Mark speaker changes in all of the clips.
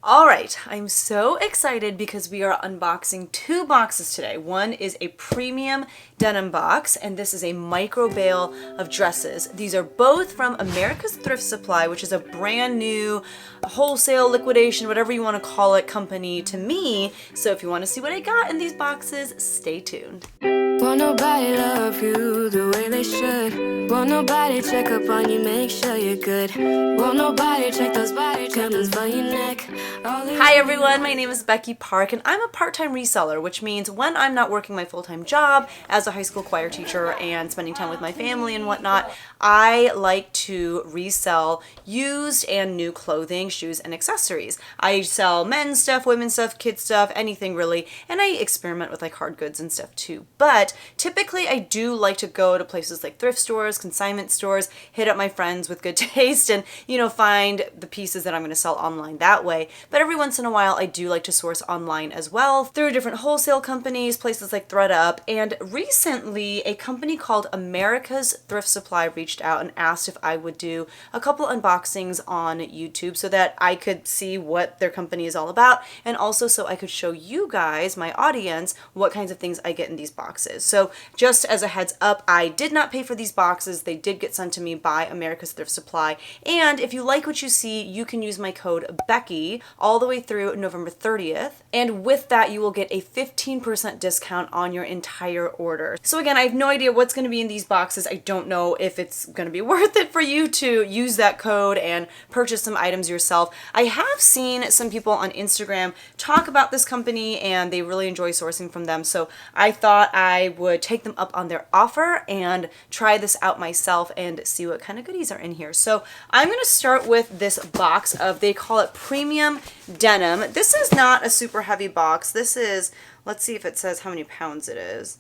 Speaker 1: All right, I'm so excited because we are unboxing two boxes today. One is a premium denim box, and this is a micro bale of dresses. These are both from America's Thrift Supply, which is a brand new wholesale liquidation, whatever you want to call it, company to me. So if you want to see what I got in these boxes, stay tuned.
Speaker 2: Won't nobody love you the way they should. Won't nobody check up on you, make sure you're good. Won't nobody check those body tremors for your neck.
Speaker 1: Hi everyone, my name is Becky Park and I'm a part-time reseller, which means when I'm not working my full-time job as a high school choir teacher and spending time with my family and whatnot, I like to resell used and new clothing, shoes, and accessories. I sell men's stuff, women's stuff, kids stuff, anything really, and I experiment with like hard goods and stuff too. But typically I do like to go to places like thrift stores, consignment stores, hit up my friends with good taste and, find the pieces that I'm going to sell online that way. But every once in a while I do like to source online as well through different wholesale companies, places like ThredUp. And recently a company called America's Thrift Supply reached out and asked if I would do a couple unboxings on YouTube so that I could see what their company is all about and also so I could show you guys, my audience, what kinds of things I get in these boxes. So just as a heads up, I did not pay for these boxes. They did get sent to me by America's Thrift Supply. And if you like what you see, you can use my code Becky all the way through November 30th. And with that, you will get a 15% discount on your entire order. So again, I have no idea what's going to be in these boxes. I don't know if it's going to be worth it for you to use that code and purchase some items yourself. I have seen some people on Instagram talk about this company and they really enjoy sourcing from them. So I thought I would take them up on their offer and try this out myself and see what kind of goodies are in here. So I'm going to start with this box of, they call it premium denim. This is not a super heavy box. This is, let's see if it says how many pounds it is.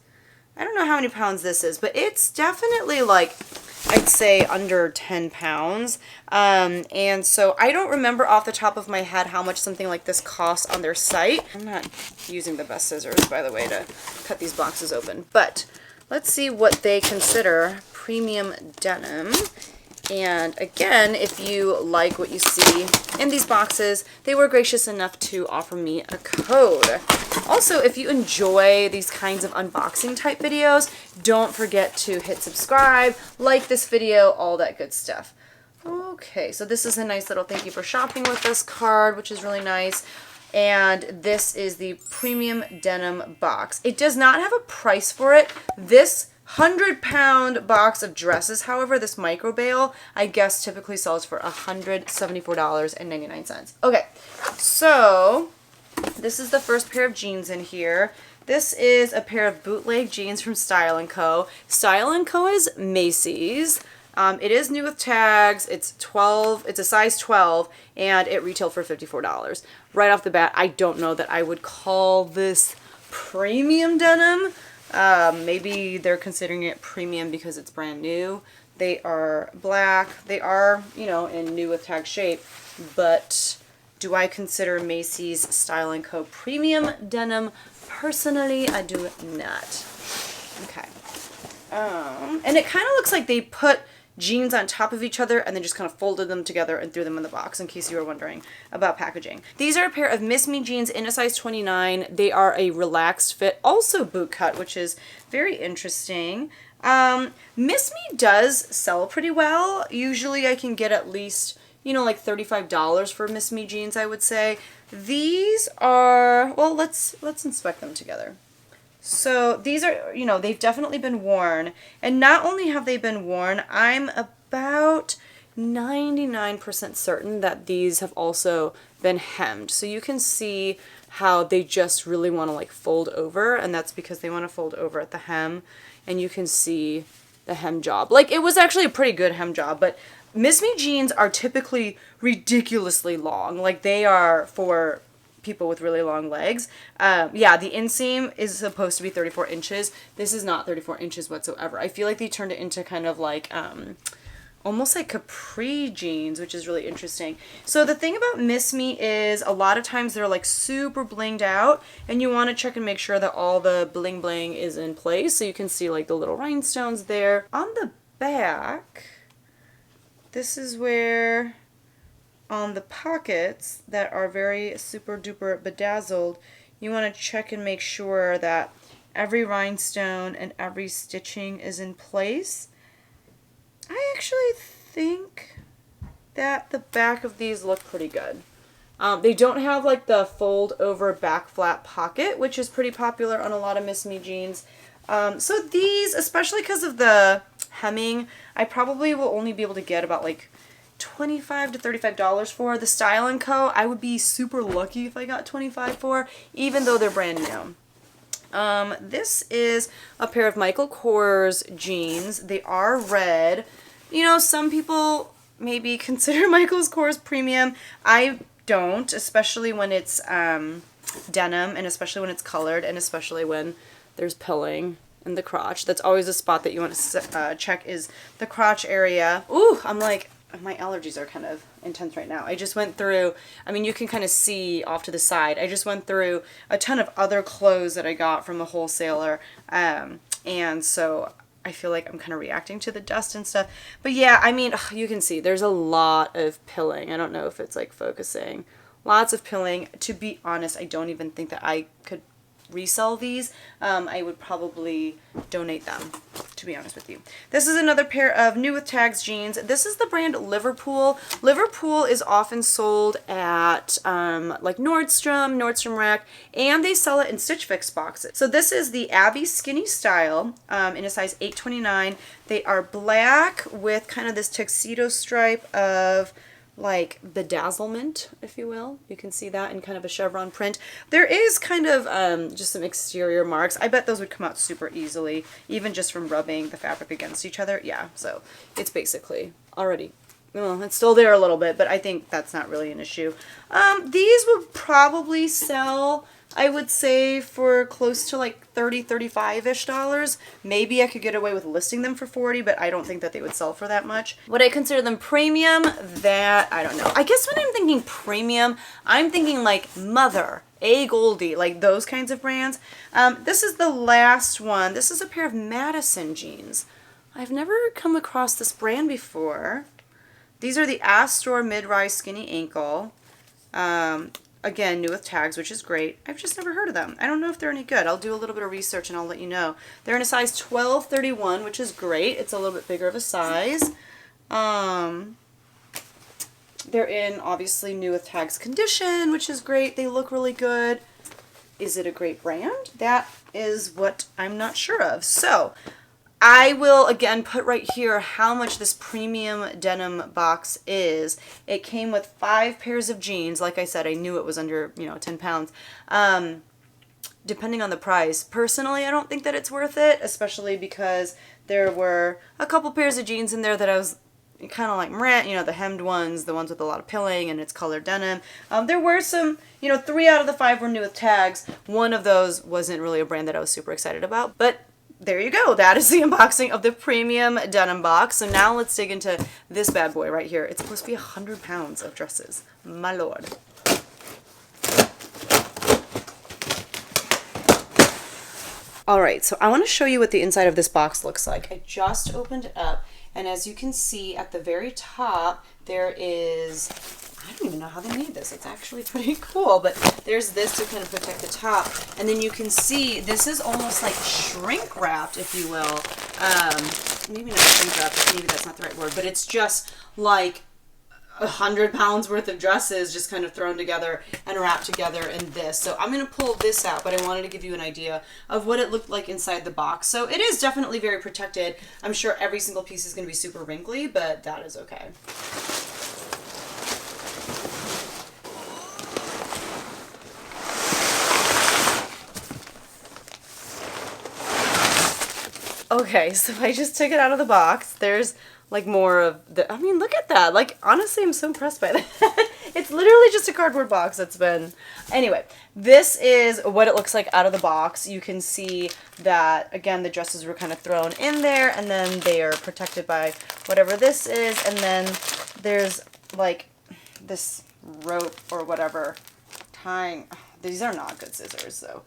Speaker 1: I don't know how many pounds this is, but it's definitely like, I'd say under 10 pounds. And so I don't remember off the top of my head how much something like this costs on their site. I'm not using the best scissors, by the way, to cut these boxes open. But let's see what they consider premium denim. And again, if you like what you see in these boxes, they were gracious enough to offer me a code. Also, if you enjoy these kinds of unboxing type videos, don't forget to hit subscribe, like this video, all that good stuff. Okay, so this is a nice little thank you for shopping with us card, which is really nice. And this is the premium denim box. It does not have a price for it. This 100-pound box of dresses, however, this micro bale, I guess typically sells for $174.99. Okay, so this is the first pair of jeans in here. This is a pair of bootleg jeans from Style & Co. Style & Co. is Macy's. It is new with tags. It's a size 12, and it retailed for $54. Right off the bat, I don't know that I would call this premium denim. Maybe they're considering it premium because it's brand new. They are black. They are, in new with tag shape, but do I consider Macy's Style & Co. premium denim? Personally, I do not. Okay. And it kind of looks like they put jeans on top of each other and then just kind of folded them together and threw them in the box, in case you were wondering about packaging. These are a pair of Miss Me jeans in a size 29. They are a relaxed fit, also boot cut, which is very interesting. Miss Me does sell pretty well. Usually I can get at least, like $35 for Miss Me jeans, I would say. These are, well, let's inspect them together. So these are, they've definitely been worn. And not only have they been worn, I'm about 99% certain that these have also been hemmed. So you can see how they just really want to like fold over, and that's because they want to fold over at the hem. And you can see the hem job. Like, it was actually a pretty good hem job, but Miss Me jeans are typically ridiculously long. Like, they are for people with really long legs. Yeah, the inseam is supposed to be 34 inches. This is not 34 inches whatsoever. I feel like they turned it into kind of like almost like capri jeans, which is really interesting. So the thing about Miss Me is a lot of times they're like super blinged out, and you want to check and make sure that all the bling bling is in place. So you can see like the little rhinestones there. On the back, this is where on the pockets that are very super duper bedazzled, you want to check and make sure that every rhinestone and every stitching is in place. I actually think that the back of these look pretty good. They don't have like the fold over back flat pocket, which is pretty popular on a lot of Miss Me jeans. So these, especially because of the hemming, I probably will only be able to get about like $25 to $35 for. The Style & Co. I would be super lucky if I got $25 for, even though they're brand new. This is a pair of Michael Kors jeans. They are red. You know, some people maybe consider Michael Kors premium. I don't, especially when it's denim, and especially when it's colored, and especially when there's pilling in the crotch. That's always a spot that you want to check, is the crotch area. Ooh, I'm like, my allergies are kind of intense right now. I just went through, I mean, you can kind of see off to the side, I just went through a ton of other clothes that I got from a wholesaler, and so I feel like I'm kind of reacting to the dust and stuff. But yeah, I mean, you can see there's a lot of pilling. I don't know if it's like focusing. Lots of pilling. To be honest, I don't even think that I could resell these. I would probably donate them, to be honest with you. This is another pair of New with Tags jeans. This is the brand Liverpool. Liverpool is often sold at like Nordstrom Rack, and they sell it in Stitch Fix boxes. So this is the Abby Skinny Style in a size 829. They are black with kind of this tuxedo stripe of like bedazzlement, if you will. You can see that in kind of a chevron print. There is kind of just some exterior marks. I bet those would come out super easily, even just from rubbing the fabric against each other. Yeah, so it's basically already, well, it's still there a little bit, but I think that's not really an issue. These would probably sell, I would say, for close to like $30, $35-ish. Maybe I could get away with listing them for $40, but I don't think that they would sell for that much. Would I consider them premium? That, I don't know. I guess when I'm thinking premium, I'm thinking like Mother, A. Goldie, like those kinds of brands. This is the last one. This is a pair of Madison jeans. I've never come across this brand before. These are the Astor mid-rise skinny ankle. Again, New with Tags, which is great. I've just never heard of them. I don't know if they're any good. I'll do a little bit of research and I'll let you know. They're in a size 12-31, which is great. It's a little bit bigger of a size. They're in, obviously, New with Tags condition, which is great. They look really good. Is it a great brand? That is what I'm not sure of. So, I will, again, put right here how much this premium denim box is. It came with 5 pairs of jeans. Like I said, I knew it was under, 10 pounds. Depending on the price. Personally, I don't think that it's worth it, especially because there were a couple pairs of jeans in there that I was kind of like, the hemmed ones, the ones with a lot of pilling, and it's colored denim. There were some, 3 out of the 5 were New with Tags. One of those wasn't really a brand that I was super excited about, but there you go. That is the unboxing of the premium denim box. So now let's dig into this bad boy right here. It's supposed to be 100 pounds of dresses. My lord. Alright, so I want to show you what the inside of this box looks like. I just opened it up, and as you can see at the very top, there is, I don't even know how they made this. It's actually pretty cool, but there's this to kind of protect the top. And then you can see this is almost like shrink wrapped, if you will. Maybe not shrink wrapped, maybe that's not the right word, but it's just like 100 pounds worth of dresses just kind of thrown together and wrapped together in this. So I'm going to pull this out, but I wanted to give you an idea of what it looked like inside the box. So it is definitely very protected. I'm sure every single piece is going to be super wrinkly, but that is okay. Okay, so I just took it out of the box. There's like more of the, I mean, look at that. Like, honestly, I'm so impressed by that. It's literally just a cardboard box that's been, anyway, this is what it looks like out of the box. You can see that, again, the dresses were kind of thrown in there, and then they are protected by whatever this is, and then there's like this rope or whatever tying. These are not good scissors, so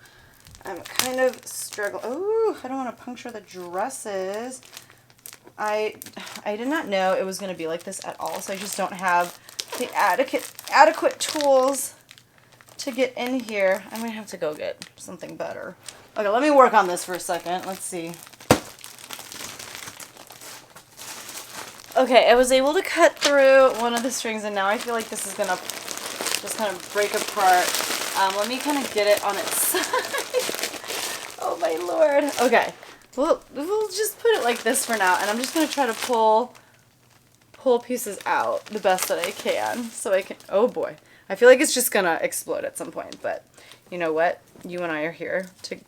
Speaker 1: I'm kind of struggling. Oh, I don't want to puncture the dresses. I did not know it was going to be like this at all, so I just don't have the adequate tools to get in here. I might have to go get something better. Okay, let me work on this for a second. Let's see. Okay, I was able to cut through one of the strings, and now I feel like this is gonna just kind of break apart. Let me kind of get it on its side. Oh my lord. Okay, we'll just put it like this for now, and I'm just gonna try to pull pieces out the best that I can, so I can. Oh boy, I feel like it's just gonna explode at some point, but you know what? You and I are here to.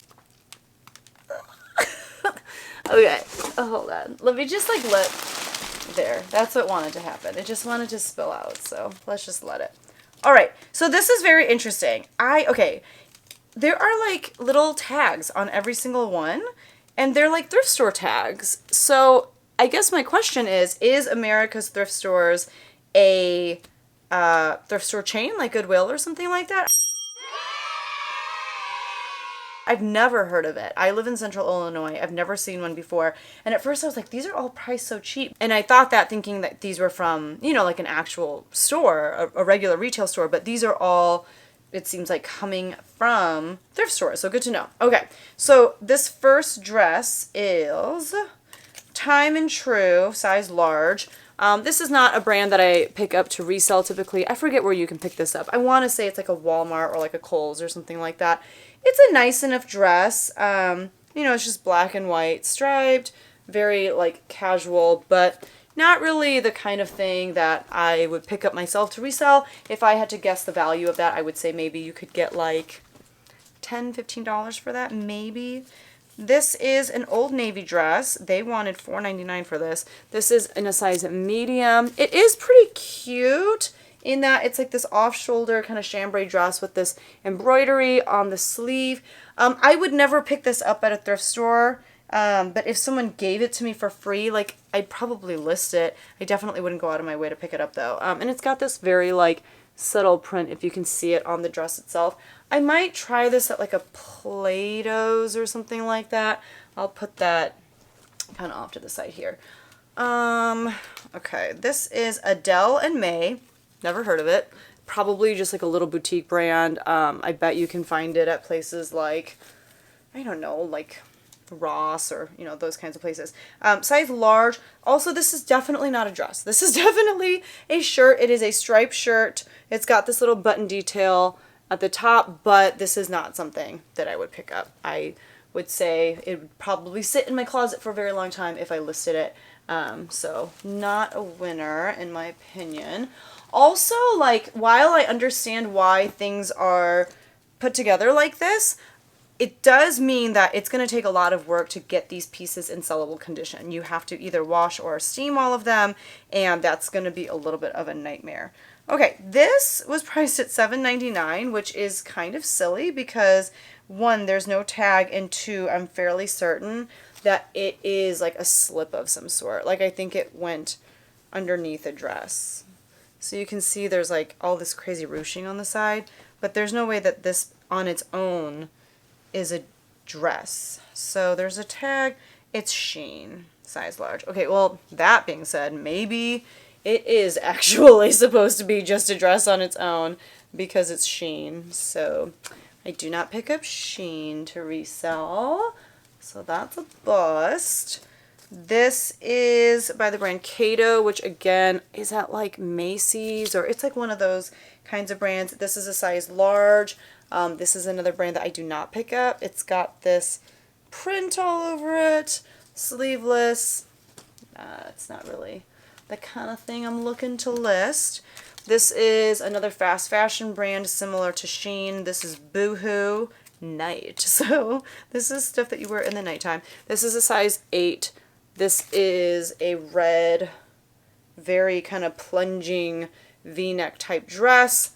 Speaker 1: Okay, hold on. Let me just like there. That's what wanted to happen. It just wanted to spill out, so let's just let it. All right, so this is very interesting. Okay, there are like little tags on every single one, and they're like thrift store tags. So I guess my question is America's Thrift Stores a thrift store chain like Goodwill or something like that? I've never heard of it. I live in Central Illinois. I've never seen one before. And at first I was like, these are all priced so cheap. And I thought that thinking that these were from, you know, like an actual store, a regular retail store. But these are all, it seems like, coming from thrift stores. So good to know. Okay, so this first dress is Time and True, size large. This is not a brand that I pick up to resell typically. I forget where you can pick this up. I want to say it's like a Walmart or like a Kohl's or something like that. It's a nice enough dress. You know, it's just black and white striped, very like casual, but not really the kind of thing that I would pick up myself to resell. If I had to guess the value of that, I would say maybe you could get like $10, $15 for that, maybe. This is an Old Navy dress. They wanted $4.99 for this. This is in a size medium. It is pretty cute in that it's like this off-shoulder kind of chambray dress with this embroidery on the sleeve. I would never pick this up at a thrift store, but if someone gave it to me for free, like, I'd probably list it. I definitely wouldn't go out of my way to pick it up, though. And it's got this very, like, subtle print, if you can see it on the dress itself. I might try this at, like, a Plato's or something like that. I'll put that kind of off to the side here. Okay, this is Adele and May. Never heard of it. Probably just like a little boutique brand. I bet you can find it at places like, I don't know, like Ross or, you know, those kinds of places. Size large. Also, this is definitely not a dress. This is definitely a shirt. It is a striped shirt. It's got this little button detail at the top, but this is not something that I would pick up. I would say it would probably sit in my closet for a very long time if I listed it. So not a winner in my opinion. Also, like, while I understand why things are put together like this, it does mean that it's going to take a lot of work to get these pieces in sellable condition. You have to either wash or steam all of them, and that's going to be a little bit of a nightmare. Okay, this was priced at $7.99, which is kind of silly because, one, there's no tag, and two, I'm fairly certain that it is like a slip of some sort. Like, I think it went underneath a dress. So you can see there's like all this crazy ruching on the side, but there's no way that this on its own is a dress. So there's a tag. It's Shein, size large. Okay, well, that being said, maybe it is actually supposed to be just a dress on its own because it's Shein. So I do not pick up Shein to resell. So that's a bust. This is by the brand Cato, which again is at like Macy's, or it's like one of those kinds of brands. This is a size large. This is another brand that I do not pick up. It's got this print all over it, sleeveless. It's not really the kind of thing I'm looking to list. This is another fast fashion brand similar to Shein. This is Boohoo Night. So this is stuff that you wear in the nighttime. This is a size 8. This is a red, very kind of plunging V-neck type dress.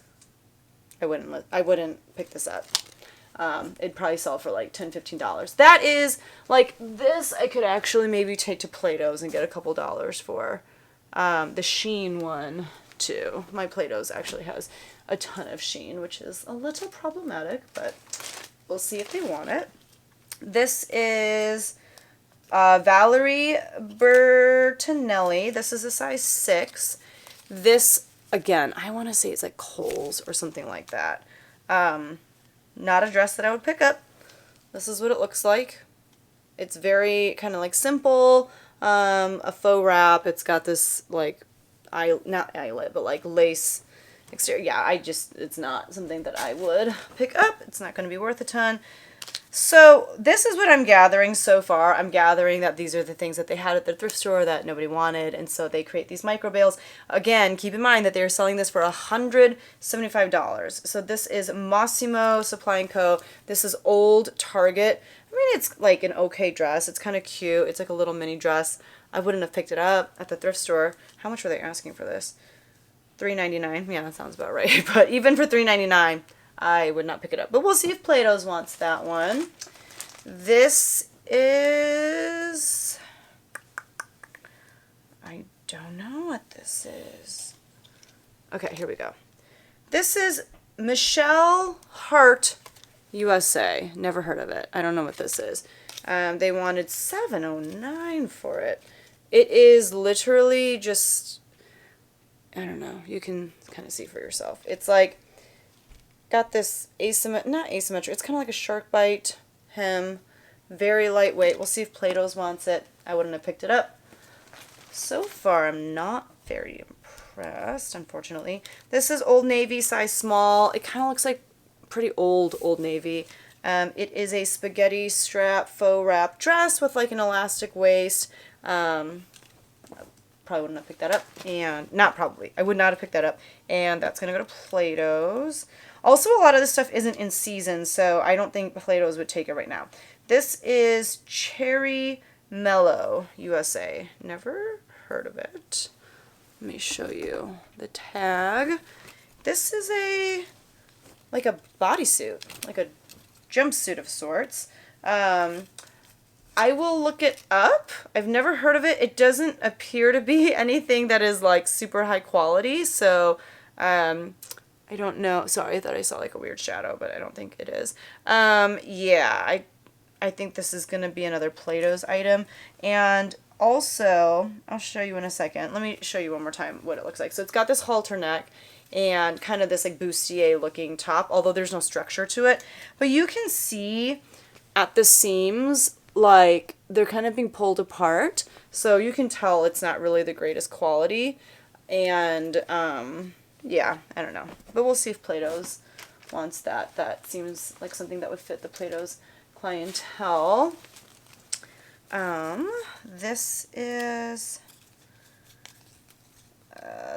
Speaker 1: I wouldn't pick this up. It'd probably sell for like $10, $15. That is, like, this I could actually maybe take to Plato's and get a couple dollars for. The Shein one, too. My Plato's actually has a ton of Shein, which is a little problematic, but we'll see if they want it. This is Valerie Bertinelli. This is a size 6. This, again, I want to say it's like Kohl's or something like that. Not a dress that I would pick up. This is what it looks like. It's very kind of like simple, a faux wrap. It's got this like not eyelet, but like lace exterior. Yeah, it's not something that I would pick up. It's not going to be worth a ton. So this is what I'm gathering so far. I'm gathering that these are the things that they had at the thrift store that nobody wanted, and so they create these micro bales. Again, keep in mind that they're selling this for $175. So this is Massimo Supply & Co. This is old Target. I mean, it's like an okay dress. It's kind of cute. It's like a little mini dress. I wouldn't have picked it up at the thrift store. How much were they asking for this? $3.99. Yeah, that sounds about right. But even for $3.99, I would not pick it up. But we'll see if Plato's wants that one. This is... I don't know what this is. Okay, here we go. This is Michelle Hart USA. Never heard of it. I don't know what this is. They wanted $7.09 for it. It is literally just... I don't know. You can kind of see for yourself. It's like... got this not asymmetric, it's kind of like a shark bite hem, very lightweight. We'll see if Plato's wants it. I wouldn't have picked it up. So far, I'm not very impressed, unfortunately. This is Old Navy, size small. It kind of looks like pretty Old Navy. It is a spaghetti strap faux wrap dress with like an elastic waist. Probably wouldn't have picked that up. And not probably. I would not have picked that up. And that's going to go to Plato's. Also, a lot of this stuff isn't in season, so I don't think Plato's would take it right now. This is Cherry Mellow USA. Never heard of it. Let me show you the tag. This is like a bodysuit, like a jumpsuit of sorts. I will look it up. I've never heard of it. It doesn't appear to be anything that is like super high quality, so I don't know. Sorry, I thought I saw like a weird shadow, but I don't think it is. Yeah, I think this is going to be another Plato's item. And also, I'll show you in a second. Let me show you one more time what it looks like. So it's got this halter neck and kind of this like bustier looking top, although there's no structure to it. But you can see at the seams, like they're kind of being pulled apart. So you can tell it's not really the greatest quality. And, yeah, I don't know. But we'll see if Plato's wants that. That seems like something that would fit the Plato's clientele. This is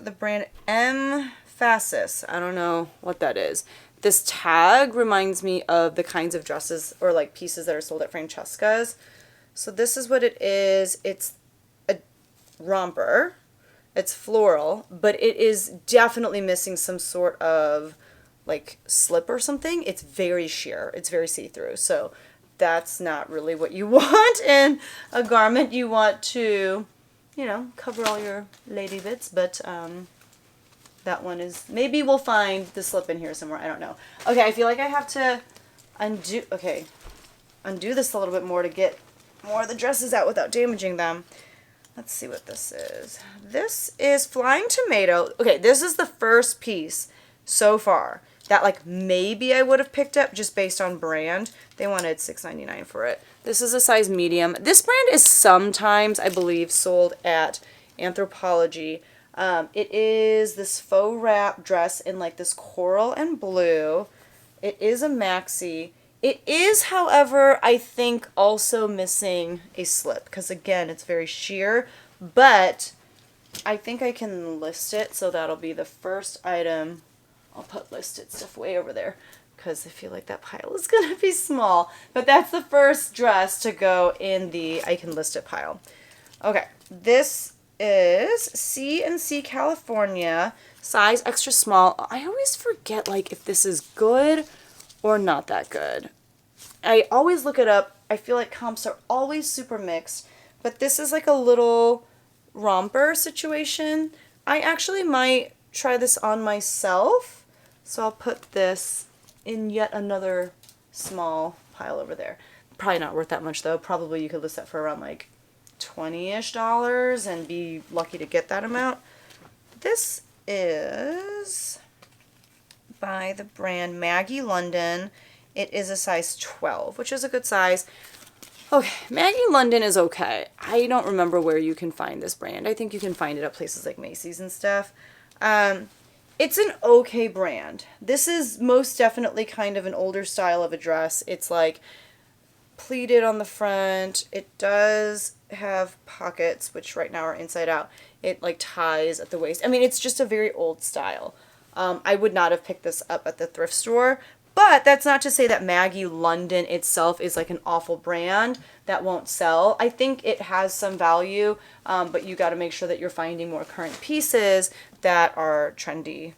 Speaker 1: the brand Emphasis. I don't know what that is. This tag reminds me of the kinds of dresses or like pieces that are sold at Francesca's. So this is what it is. It's a romper. It's floral, but it is definitely missing some sort of like slip or something. It's very sheer. It's very see-through. So that's not really what you want in a garment. You want to, you know, cover all your lady bits, but that one is, maybe we'll find the slip in here somewhere. I don't know. Okay, I feel like I have to undo this a little bit more to get more of the dresses out without damaging them. Let's see what this is. This is Flying Tomato. Okay, this is the first piece so far that like maybe I would have picked up just based on brand. They wanted $6.99 for it. This is a size medium. This brand is sometimes, I believe, sold at Anthropologie. It is this faux wrap dress in like this coral and blue. It is a maxi. It is, however, I think also missing a slip because, again, it's very sheer, but I think I can list it, so that'll be the first item. I'll put listed stuff way over there because I feel like that pile is going to be small, but that's the first dress to go in the I can list it pile. Okay, this is C&C California, size extra small. I always forget, like, if this is good or not that good. I always look it up. I feel like comps are always super mixed, but this is like a little romper situation. I actually might try this on myself, so I'll put this in yet another small pile over there. Probably not worth that much though. Probably you could list that for around like $20-ish and be lucky to get that amount. This is by the brand Maggie London. It is a size 12, which is a good size. Okay, Maggie London is okay. I don't remember where you can find this brand. I think you can find it at places like Macy's and stuff. It's an okay brand. This is most definitely kind of an older style of a dress. It's like pleated on the front. It does have pockets, which right now are inside out. It like ties at the waist. I mean, it's just a very old style. I would not have picked this up at the thrift store, but that's not to say that Maggie London itself is like an awful brand that won't sell. I think it has some value, but you got to make sure that you're finding more current pieces that are trendy.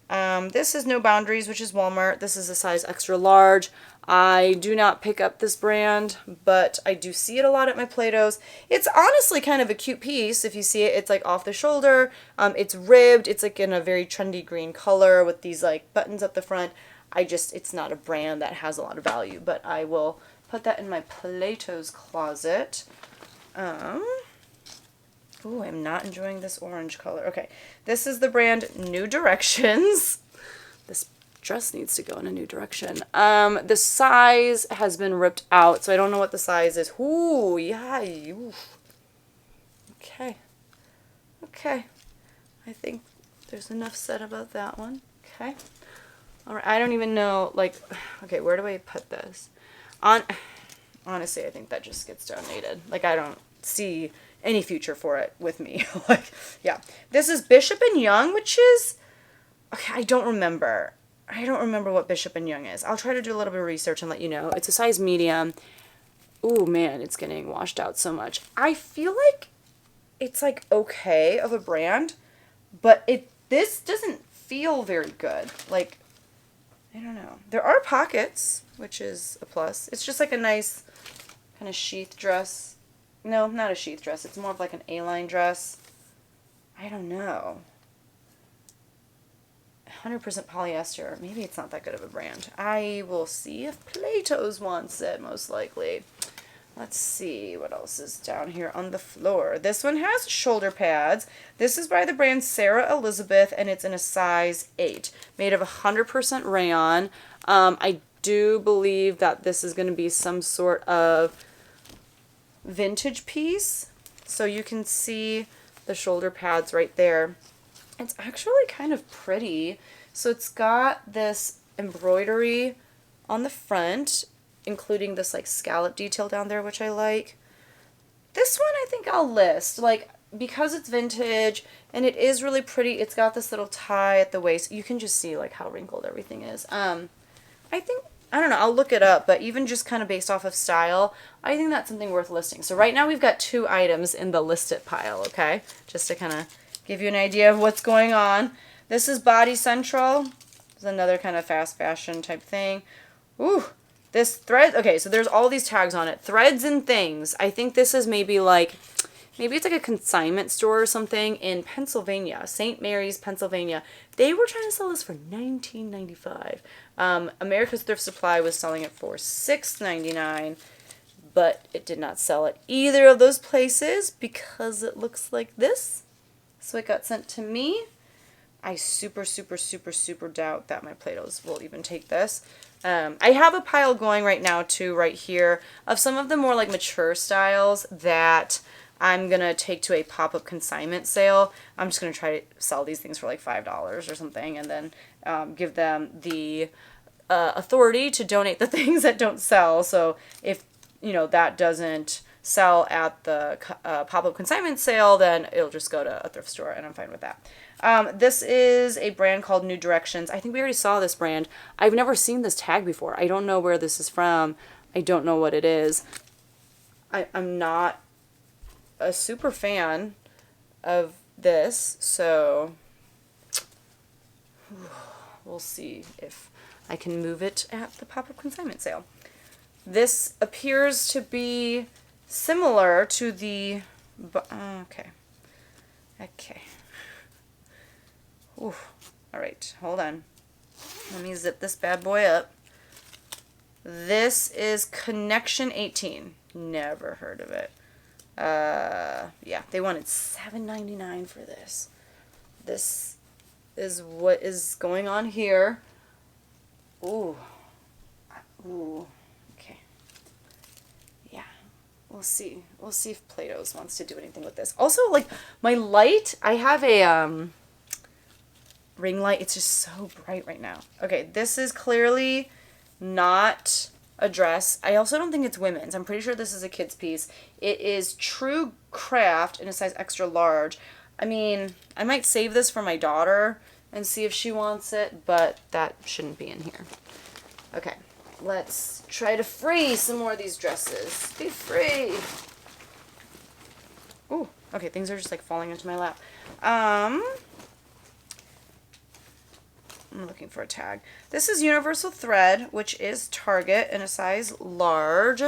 Speaker 1: This is No Boundaries, which is Walmart. This is a size extra large. I do not pick up this brand, but I do see it a lot at my Play-Dohs. It's honestly kind of a cute piece. If you see it, it's like off the shoulder. It's ribbed. It's like in a very trendy green color with these like buttons up the front. It's not a brand that has a lot of value, but I will put that in my Play-Dohs closet. Ooh, I'm not enjoying this orange color. Okay, this is the brand New Directions. This dress needs to go in a new direction. The size has been ripped out, so I don't know what the size is. Ooh, yeah. Ooh. Okay. Okay. I think there's enough said about that one. Okay. All right. I don't even know, like, okay, where do I put this? Honestly, I think that just gets donated. Like, I don't see any future for it with me. Like, yeah. This is Bishop & Young, which is, okay, I don't remember what Bishop & Young is. I'll try to do a little bit of research and let you know. It's a size medium. Ooh, man, it's getting washed out so much. I feel like it's like okay of a brand, but this doesn't feel very good. Like, I don't know. There are pockets, which is a plus. It's just like a nice kind of sheath dress. No, not a sheath dress. It's more of like an A-line dress. I don't know. 100% polyester. Maybe it's not that good of a brand. I will see if Plato's wants it, most likely. Let's see what else is down here on the floor. This one has shoulder pads. This is by the brand Sarah Elizabeth, and it's in a size 8. Made of 100% rayon. I do believe that this is going to be some sort of vintage piece. So you can see the shoulder pads right there. It's actually kind of pretty. So it's got this embroidery on the front, including this like scallop detail down there, which I like. This one I think I'll list, like, because it's vintage and it is really pretty. It's got this little tie at the waist. You can just see like how wrinkled everything is. I don't know, I'll look it up, but even just kind of based off of style, I think that's something worth listing. So right now we've got 2 items in the listed pile, okay? Just to kind of give you an idea of what's going on. This is Body Central. It's another kind of fast fashion type thing. Ooh, this thread, okay, so there's all these tags on it. Threads and Things. I think this is maybe it's like a consignment store or something in Pennsylvania, St. Mary's, Pennsylvania. They were trying to sell this for $19.95. America's Thrift Supply was selling it for $6.99, but it did not sell at either of those places because it looks like this. So it got sent to me. I super doubt that my Play-Dohs will even take this. I have a pile going right now too, right here, of some of the more like mature styles that I'm going to take to a pop-up consignment sale. I'm just going to try to sell these things for like $5 or something, and then give them the authority to donate the things that don't sell. So if, that doesn't sell at the pop-up consignment sale, then it'll just go to a thrift store, and I'm fine with that. This is a brand called New Directions. I think we already saw this brand. I've never seen this tag before. I don't know where this is from. I don't know what it is. I'm not a super fan of this, so we'll see if I can move it at the pop-up consignment sale. This appears to be similar to the okay. Ooh. All right, hold on. Let me zip this bad boy up. This is Connection 18. Never heard of it. Yeah, they wanted $7.99 for this. This is what is going on here. Ooh. Ooh. Okay. Yeah. We'll see. We'll see if Plato's wants to do anything with this. Also, like, my light, I have a ring light. It's just so bright right now. Okay, this is clearly not a dress. I also don't think it's women's. I'm pretty sure this is a kid's piece. It is True Craft in a size extra large. I mean, I might save this for my daughter and see if she wants it, but that shouldn't be in here. Okay, let's try to free some more of these dresses. Be free. Ooh, okay, things are just like falling into my lap. I'm looking for a tag. This is Universal Thread, which is Target in a size large.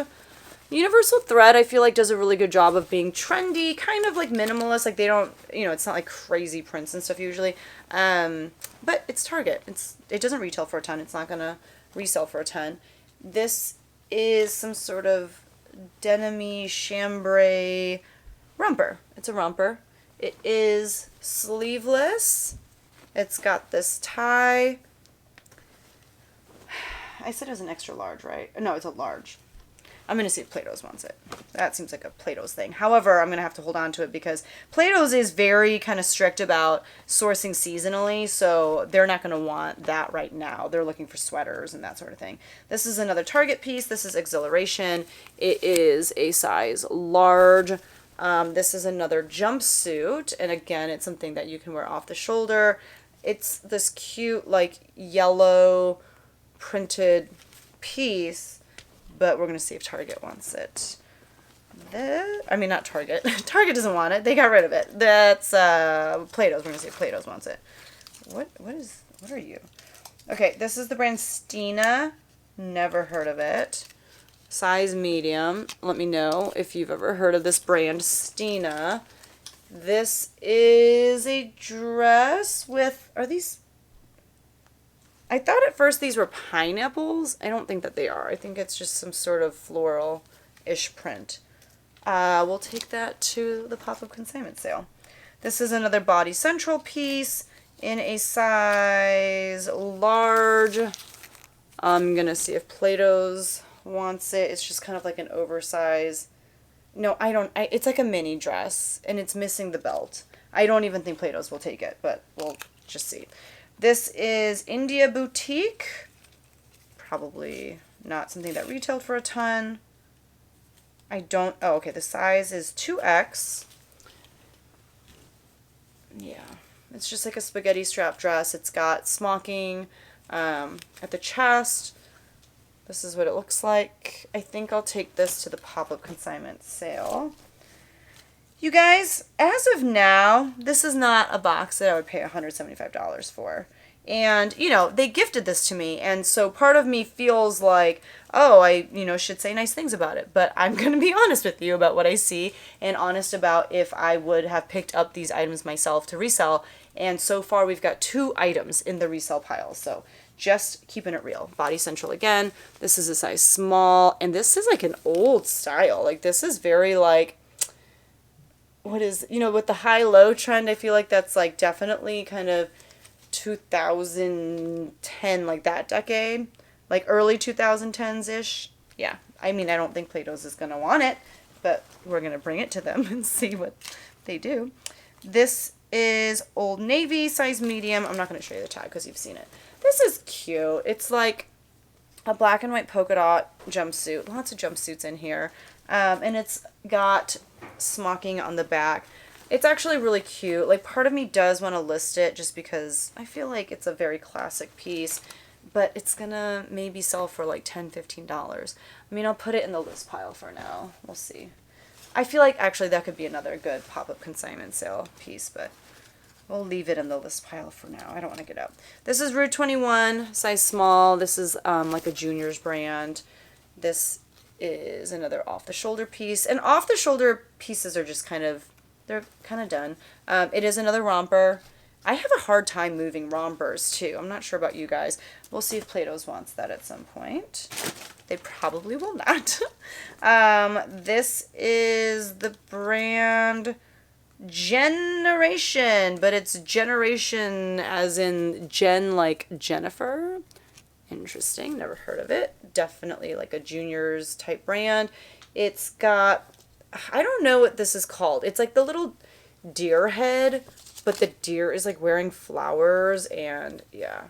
Speaker 1: Universal Thread, I feel like, does a really good job of being trendy, kind of like minimalist. Like, they don't, you know, it's not like crazy prints and stuff usually. But it's Target. It doesn't retail for a ton. It's not gonna resell for a ton. This is some sort of denim-y chambray romper. It's a romper. It is sleeveless. It's got this tie. I said it was an extra large, right? No, it's a large. I'm going to see if Plato's wants it. That seems like a Plato's thing. However, I'm going to have to hold on to it because Plato's is very kind of strict about sourcing seasonally, so they're not going to want that right now. They're looking for sweaters and that sort of thing. This is another Target piece. This is Exhilaration. It is a size large. This is another jumpsuit, and again, it's something that you can wear off the shoulder. It's this cute, like, yellow printed piece, but we're going to see if Target wants it. I mean, not Target. Target doesn't want it. They got rid of it. That's Plato's. We're going to see if Plato's wants it. What are you? Okay, this is the brand Stina. Never heard of it. Size medium. Let me know if you've ever heard of this brand, Stina. This is a dress with, are these, I thought at first these were pineapples. I don't think that they are. I think it's just some sort of floral-ish print. We'll take that to the pop-up consignment sale. This is another Body Central piece in a size large. I'm going to see if Plato's wants it. It's just kind of like an oversized. No, it's like a mini dress, and it's missing the belt. I don't even think Plato's will take it, but we'll just see. This is India Boutique. Probably not something that retailed for a ton. oh, okay, the size is 2X. Yeah, it's just like a spaghetti strap dress. It's got smocking at the chest. This is what it looks like. I think I'll take this to the pop-up consignment sale. You guys, as of now, this is not a box that I would pay $175 for. And, you know, they gifted this to me, and so part of me feels like, oh, I, should say nice things about it. But I'm going to be honest with you about what I see, and honest about if I would have picked up these items myself to resell. And so far, we've got 2 items in the resale pile, so just keeping it real. Body Central again. This is a size small, and this is like an old style. Like, this is very like, what is, with the high-low trend, I feel like that's like definitely kind of 2010, like that decade, like early 2010s-ish. Yeah, I mean, I don't think Plato's is going to want it, but we're going to bring it to them and see what they do. This is Old Navy, size medium. I'm not going to show you the tag because you've seen it. This is cute. It's like a black and white polka dot jumpsuit. Lots of jumpsuits in here. And it's got smocking on the back. It's actually really cute. Like, part of me does want to list it just because I feel like it's a very classic piece, but it's gonna maybe sell for like $10, $15. I mean, I'll put it in the list pile for now. We'll see. I feel like actually that could be another good pop-up consignment sale piece, but we'll leave it in the list pile for now. I don't want to get out. This is Rue 21, size small. This is like a juniors brand. This is another off-the-shoulder piece. And off-the-shoulder pieces are just they're kind of done. It is another romper. I have a hard time moving rompers, too. I'm not sure about you guys. We'll see if Plato's wants that at some point. They probably will not. This is the brand Generation, but it's generation as in Jen like Jennifer. Interesting, never heard of it. Definitely like a juniors type brand. It's got, I don't know what this is called. It's like the little deer head, but the deer is like wearing flowers, and yeah.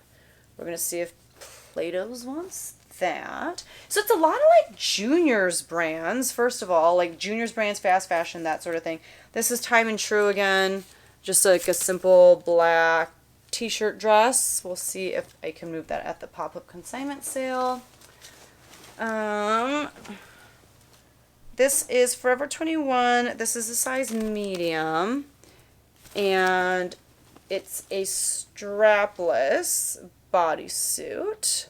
Speaker 1: We're gonna see if Plato's wants that. So it's a lot of like juniors brands, first of all, like juniors brands, fast fashion, that sort of thing. This is Time and True again, just like a simple black t-shirt dress. We'll see if I can move that at the pop-up consignment sale. This is Forever 21. This is a size medium, and it's a strapless bodysuit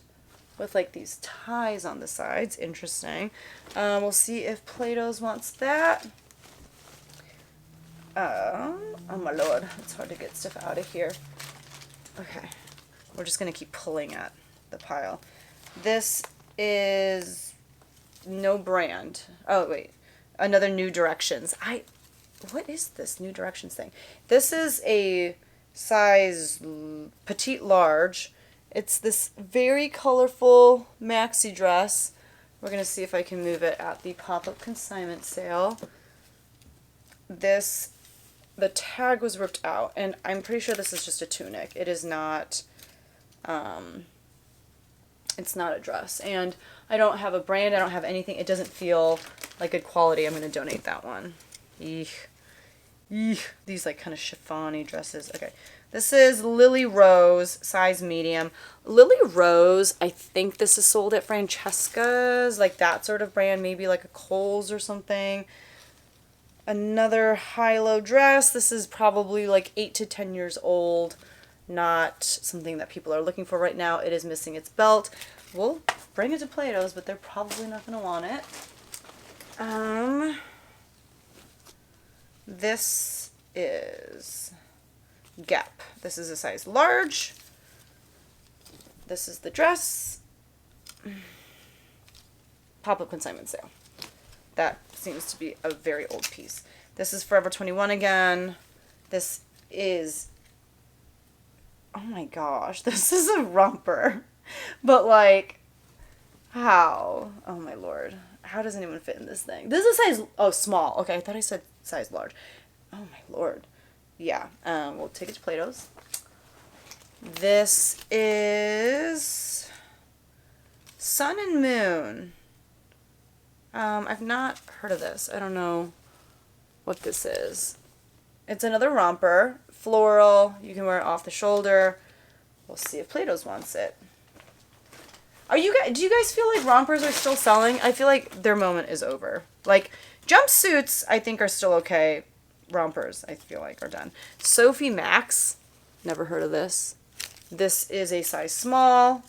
Speaker 1: with like these ties on the sides. Interesting. We'll see if Plato's wants that. Oh my lord, it's hard to get stuff out of here. Okay, we're just gonna keep pulling at the pile. This is no brand. Oh wait, another New Directions. What is this New Directions thing? This is a size petite large. It's this very colorful maxi dress. We're gonna see if I can move it at the pop-up consignment sale. The tag was ripped out, and I'm pretty sure this is just a tunic. It is not, it's not a dress. And I don't have a brand, I don't have anything. It doesn't feel like good quality. I'm gonna donate that one. Eek. Eek. These like kind of chiffon-y dresses. Okay. This is Lily Rose, size medium. Lily Rose, I think this is sold at Francesca's, like that sort of brand, maybe like a Kohl's or something. Another high-low dress. This is probably like 8 to 10 years old. Not something that people are looking for right now. It is missing its belt. We'll bring it to Plato's, but they're probably not going to want it. This is Gap. This is a size large. This is the dress. Pop-up consignment sale. That seems to be a very old piece. This is Forever 21 again. This is, oh my gosh, this is a romper. But like, how? Oh my lord. How does anyone fit in this thing? This is a size, oh, small. Okay, I thought I said size large. Oh my lord. Yeah, we'll take it to Plato's. This is Sun and Moon. I've not heard of this. I don't know what this is. It's another romper, floral. You can wear it off the shoulder. We'll see if Plato's wants it. Do you guys feel like rompers are still selling? I feel like their moment is over. Like jumpsuits, I think are still okay. Rompers, I feel like, are done. Sophie Max, never heard of this. This is a size small.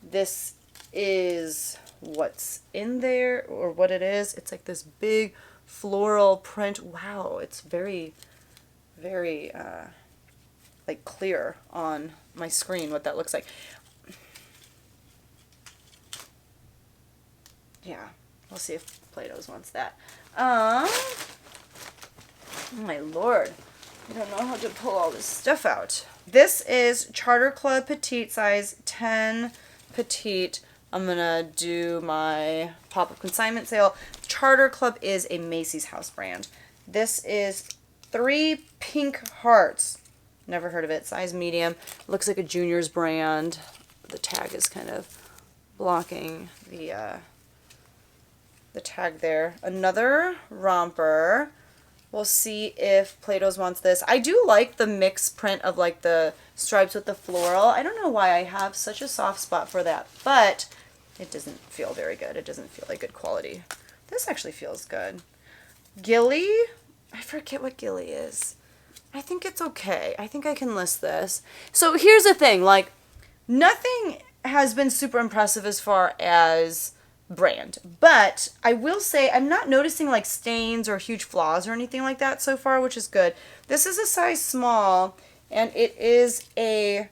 Speaker 1: This is what's in there, or what it is. It's like this big floral print. Wow, it's very, very like clear on my screen what that looks like. Yeah, we'll see if Plato's wants that. Oh my lord, I don't know how to pull all this stuff out. This is Charter Club Petite, size 10 petite. I'm gonna do my pop-up consignment sale. Charter Club is a Macy's house brand. This is 3 Pink Hearts. Never heard of it. Size medium. Looks like a junior's brand. The tag is kind of blocking the tag there. Another romper. We'll see if Plato's wants this. I do like the mixed print of like the stripes with the floral. I don't know why I have such a soft spot for that, but it doesn't feel very good. It doesn't feel like good quality. This actually feels good. Gilly, I forget what Gilly is. I think it's okay. I think I can list this. So here's the thing, like nothing has been super impressive as far as brand, but I will say I'm not noticing like stains or huge flaws or anything like that so far, which is good. This is a size small, and it is a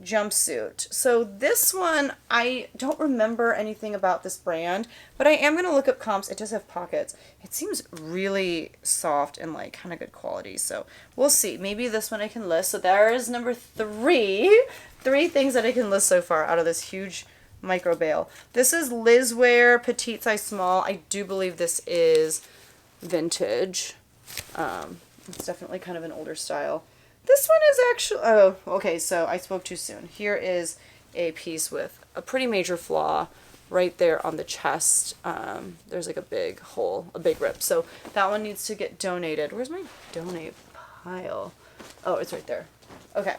Speaker 1: jumpsuit. So this one, I don't remember anything about this brand, but I am going to look up comps. It does have pockets. It seems really soft and like kind of good quality. So we'll see. Maybe this one I can list. So there is number 3. 3 things that I can list so far out of this huge micro bale. This is Liz Wear Petite Size Small. I do believe this is vintage. It's definitely kind of an older style. This one is actually, oh, okay, so I spoke too soon. Here is a piece with a pretty major flaw right there on the chest. There's like a big hole, a big rip. So that one needs to get donated. Where's my donate pile? Oh, it's right there. Okay.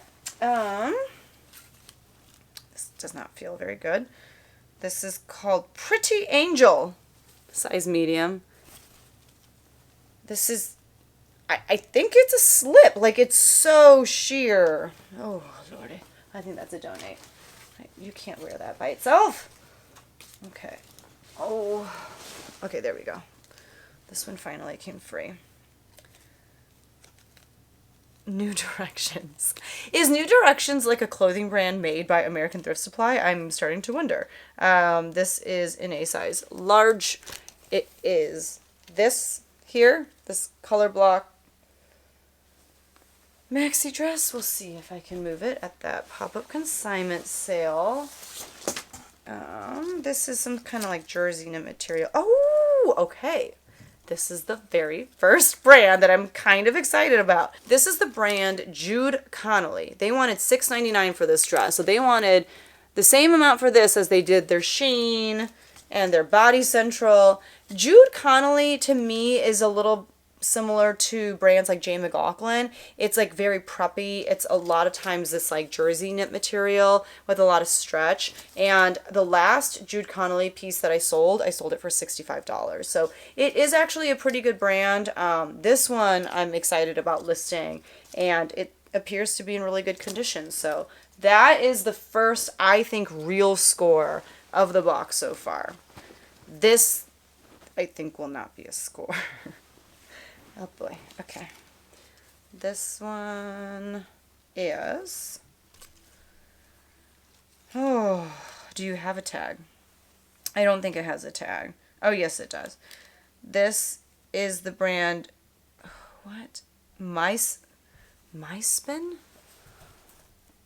Speaker 1: This does not feel very good. This is called Pretty Angel, size medium. This is, I think it's a slip. Like, it's so sheer. Oh, Lordy. I think that's a donate. You can't wear that by itself. Okay. Oh. Okay, there we go. This one finally came free. New Directions. Is New Directions like a clothing brand made by American Thrift Supply? I'm starting to wonder. This is in a size large. It is this here, this color block maxi dress. We'll see if I can move it at that pop-up consignment sale. This is some kind of like jersey knit material. Oh, okay. This is the very first brand that I'm kind of excited about. This is the brand Jude Connolly. They wanted $6.99 for this dress. So they wanted the same amount for this as they did their Sheen and their Body Central. Jude Connolly to me is a little similar to brands like Jane McLaughlin. It's like very preppy. It's a lot of times this like jersey knit material with a lot of stretch. And the last Jude Connolly piece that I sold it for $65. So it is actually a pretty good brand. This one I'm excited about listing, and it appears to be in really good condition. So that is the first, I think, real score of the box so far. This, I think, will not be a score. Oh boy, okay. This one is, oh, do you have a tag? I don't think it has a tag. Oh, yes, it does. This is the brand, what? MySpin?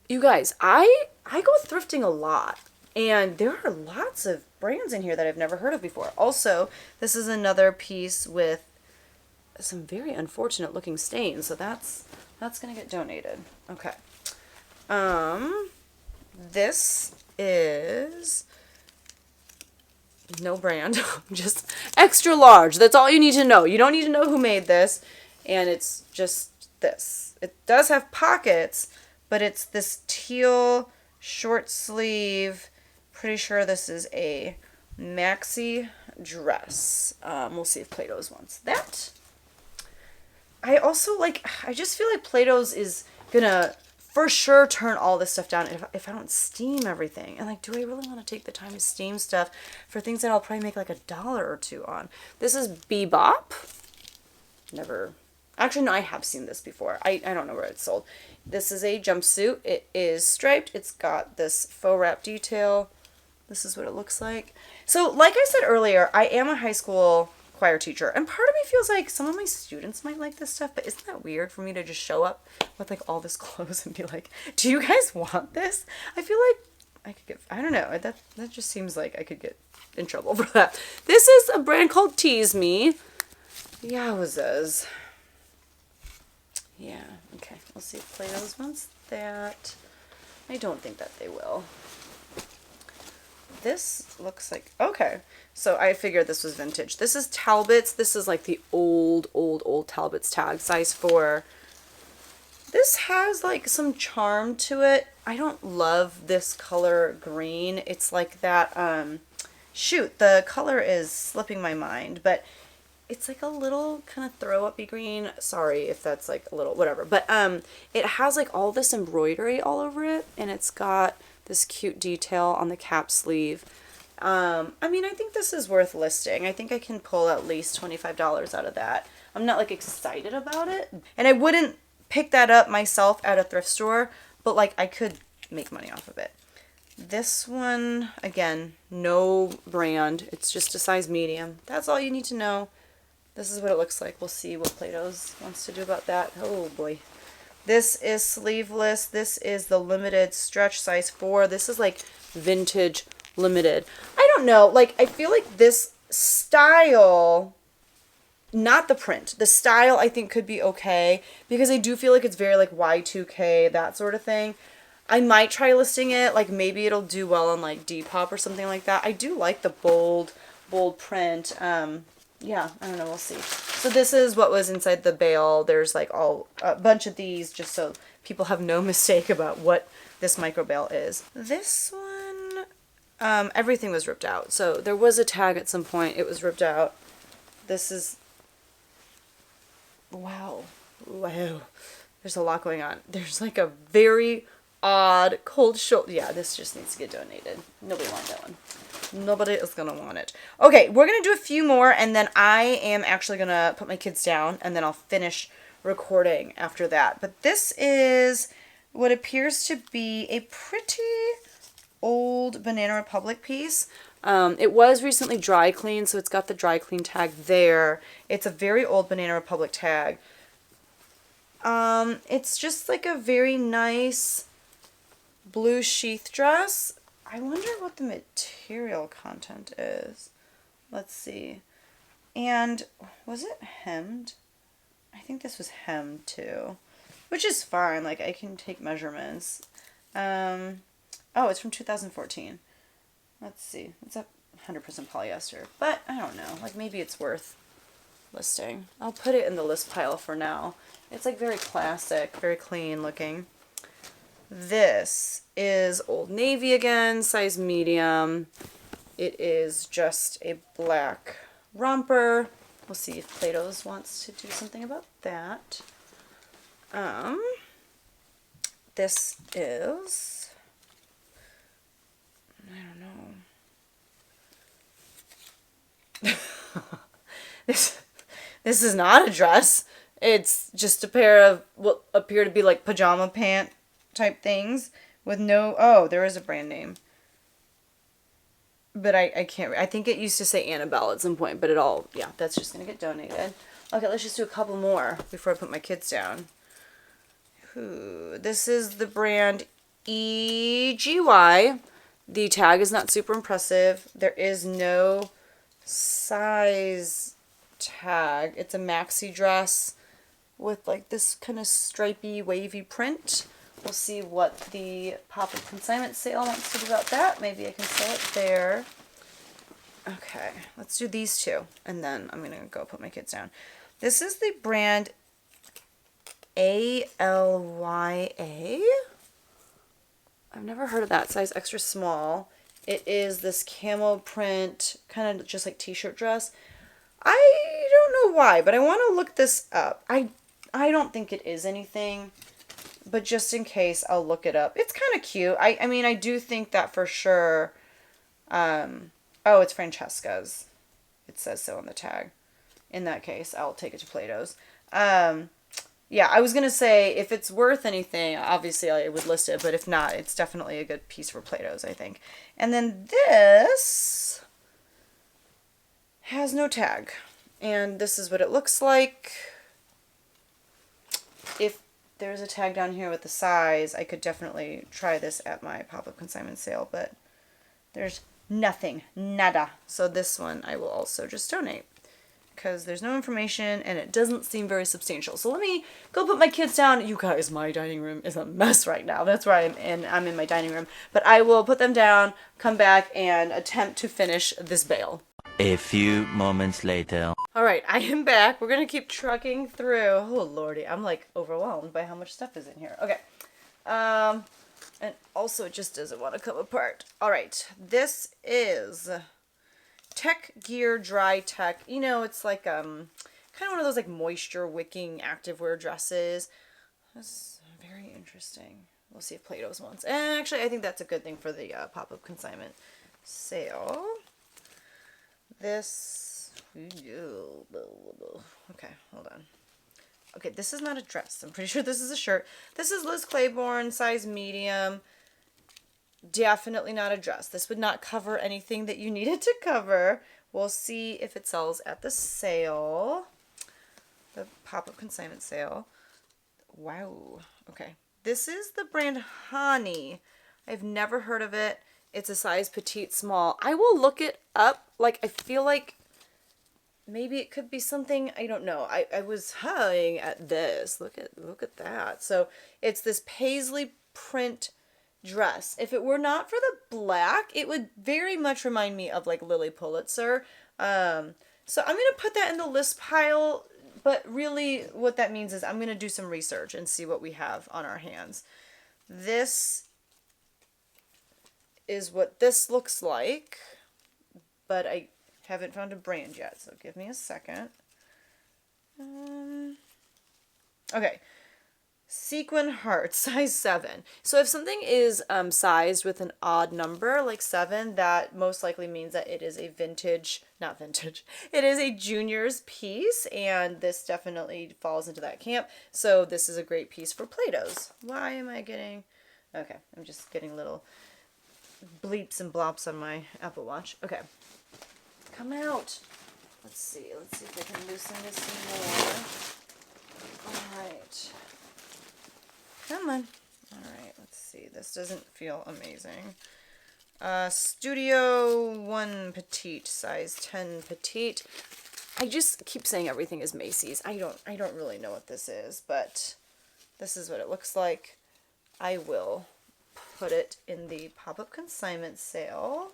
Speaker 1: You guys, I go thrifting a lot, and there are lots of brands in here that I've never heard of before. Also, this is another piece with some very unfortunate looking stains, so that's gonna get donated. Okay. This is no brand, just extra large. That's all you need to know. You don't need to know who made this, and it's just this. It does have pockets, but it's this teal short sleeve. Pretty sure this is a maxi dress. We'll see if Plato's wants that. I also I just feel like Plato's is gonna for sure turn all this stuff down if I don't steam everything. And do I really want to take the time to steam stuff for things that I'll probably make like $1 or $2 on? This is Bebop. Never, actually no, I have seen this before. I don't know where it's sold. This is a jumpsuit. It is striped. It's got this faux wrap detail. This is what it looks like. So like I said earlier, I am a high school choir teacher, and part of me feels like some of my students might like this stuff, but isn't that weird for me to just show up with all this clothes and be like, do you guys want this? I feel like I could get, I don't know, that just seems like I could get in trouble for that. This is a brand called Tease Me. Yowzas. Yeah, okay, we'll see if Plato's wants that. I don't think that they will. This looks like, okay, so I figured this was vintage. This is Talbot's. This is like the old Talbot's tag, size 4. This has some charm to it. I don't love this color green. It's like that, shoot, the color is slipping my mind, but it's like a little kind of throw-up-y green. Sorry if that's a little, whatever. But it has all this embroidery all over it, and it's got this cute detail on the cap sleeve. I mean, I think this is worth listing. I think I can pull at least $25 out of that. I'm not excited about it, and I wouldn't pick that up myself at a thrift store, but I could make money off of it. This one, again, no brand. It's just a size medium. That's all you need to know. This is what it looks like. We'll see what Plato's wants to do about that. Oh boy. This is sleeveless. This is the limited stretch size 4. This is like vintage limited. I don't know. Like, I feel like this style, not the print, the style I think could be okay, because I do feel like it's very like Y2K, that sort of thing. I might try listing it. Like, maybe it'll do well on like Depop or something like that. I do like the bold print. Yeah, I don't know. We'll see. So this is what was inside the bale. There's like a bunch of these, just so people have no mistake about what this micro bale is. This one, everything was ripped out. So there was a tag at some point. It was ripped out. This is, wow. There's a lot going on. There's like a very odd cold shoulder. Yeah, this just needs to get donated. Nobody wants that one. Nobody is gonna want it. Okay, we're gonna do a few more, and then I am actually gonna put my kids down, and then I'll finish recording after that. But this is what appears to be a pretty old Banana Republic piece. It was recently dry cleaned, so it's got the dry clean tag there. It's a very old Banana Republic tag. It's just like a very nice blue sheath dress. I wonder what the material content is. Let's see. And was it hemmed? I think this was hemmed too, which is fine. Like, I can take measurements. Oh, it's from 2014. Let's see. It's a 100% polyester, but I don't know. Like, maybe it's worth listing. I'll put it in the list pile for now. It's like very classic, very clean looking. This is Old Navy again, size medium. It is just a black romper. We'll see if Plato's wants to do something about that. This is, I don't know. This is not a dress. It's just a pair of what appear to be like pajama pant type things with no, oh, there is a brand name. But I can't, I think it used to say Annabelle at some point, but it all, yeah, that's just going to get donated. Okay, let's just do a couple more before I put my kids down. Ooh, this is the brand EGY. The tag is not super impressive. There is no size tag. It's a maxi dress with like this kind of stripy, wavy print. We'll see what the pop-up consignment sale wants to do about that. Maybe I can sell it there. Okay, let's do these two, and then I'm going to go put my kids down. This is the brand ALYA. I've never heard of that. Size extra small. It is this camo print, kind of just like t-shirt dress. I don't know why, but I want to look this up. I don't think it is anything, but just in case, I'll look it up. It's kind of cute. I mean, I do think that for sure. Oh, it's Francesca's. It says so on the tag. In that case, I'll take it to Plato's. Yeah, I was going to say, if it's worth anything, obviously I would list it, but if not, it's definitely a good piece for Plato's, I think. And then this has no tag. And this is what it looks like. If there's a tag down here with the size, I could definitely try this at my pop-up consignment sale, but there's nothing, nada. So this one I will also just donate because there's no information and it doesn't seem very substantial. So let me go put my kids down. You guys, my dining room is a mess right now. That's where I'm in my dining room. But I will put them down, come back, and attempt to finish this bale.
Speaker 3: A few moments later.
Speaker 1: All right, I am back. We're going to keep trucking through. Oh, Lordy. I'm like overwhelmed by how much stuff is in here. Okay. And also it just doesn't want to come apart. All right. This is Tech Gear Dry Tech. You know, it's like kind of one of those like moisture wicking activewear dresses. This is very interesting. We'll see if Plato's wants. And actually, I think that's a good thing for the pop-up consignment sale. This, okay, hold on. Okay, this is not a dress. I'm pretty sure this is a shirt. This is Liz Claiborne, size medium. definitely not a dress. This would not cover anything that you needed to cover. We'll see if it sells at the sale. The pop-up consignment sale. Wow. Okay. This is the brand Honey. I've never heard of it. It's a size petite small. I will look it up. Like, I feel like maybe it could be something, I don't know. I was hawing at this. Look at that. So it's this paisley print dress. If it were not for the black, it would very much remind me of like Lily Pulitzer. So I'm going to put that in the list pile, but really what that means is I'm going to do some research and see what we have on our hands. This is what this looks like, but I haven't found a brand yet, so give me a second. Okay. Sequin heart, size 7. So if something is sized with an odd number, like 7, that most likely means that it is a not vintage, it is a junior's piece, and this definitely falls into that camp. So this is a great piece for Play-Dohs. Why am I getting... Okay, I'm just getting little bleeps and blops on my Apple Watch. Okay. Come out. Let's see if I can loosen this some more. Alright. Come on. Alright, let's see. This doesn't feel amazing. Studio 1 Petite, size 10 Petite. I just keep saying everything is Macy's. I don't really know what this is, but this is what it looks like. I will put it in the pop-up consignment sale.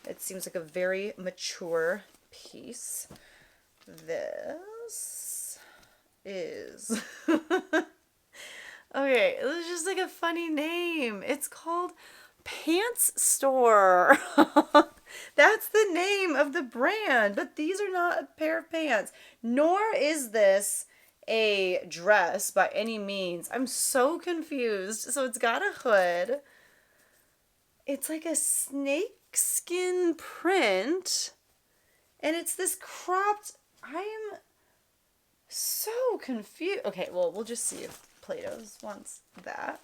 Speaker 1: It seems like a very mature piece. This is... Okay, it was just like a funny name. It's called Pants Store. That's the name of the brand, but these are not a pair of pants, nor is this a dress by any means. I'm so confused. So it's got a hood. It's like a snakeskin print, and it's this cropped... I am so confused. Okay, well, we'll just see if Play-Dohs wants that.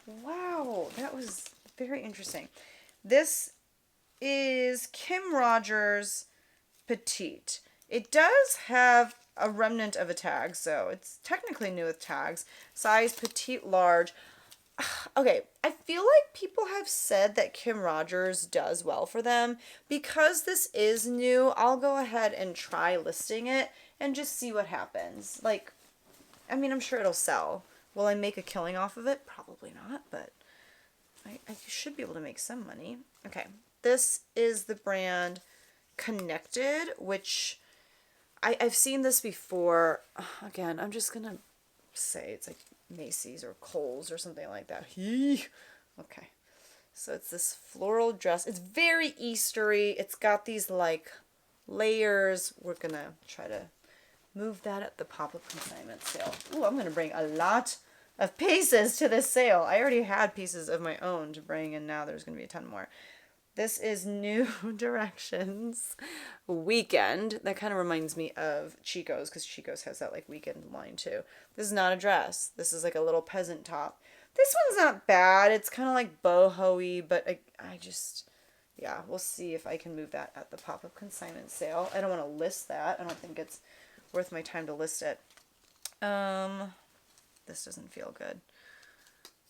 Speaker 1: Wow, that was very interesting. This is Kim Rogers Petite. It does have a remnant of a tag, so it's technically new with tags. Size petite large. Okay, I feel like people have said that Kim Rogers does well for them. Because this is new, I'll go ahead and try listing it and just see what happens. Like, I mean, I'm sure it'll sell. Will I make a killing off of it? Probably not, but I should be able to make some money. Okay, this is the brand Connected, which I've seen this before. Again, I'm just going to say it's like Macy's or Kohl's or something like that. Okay, so it's this floral dress. It's very Eastery. It's got these like layers. We're going to try to move that at the pop-up consignment sale. Ooh, I'm going to bring a lot of pieces to this sale. I already had pieces of my own to bring, and now there's going to be a ton more. This is New Directions Weekend. That kind of reminds me of Chico's, because Chico's has that like weekend line too. This is not a dress. This is like a little peasant top. This one's not bad. It's kind of like boho-y, but I just, yeah, we'll see if I can move that at the pop-up consignment sale. I don't want to list that. I don't think it's worth my time to list it. This doesn't feel good.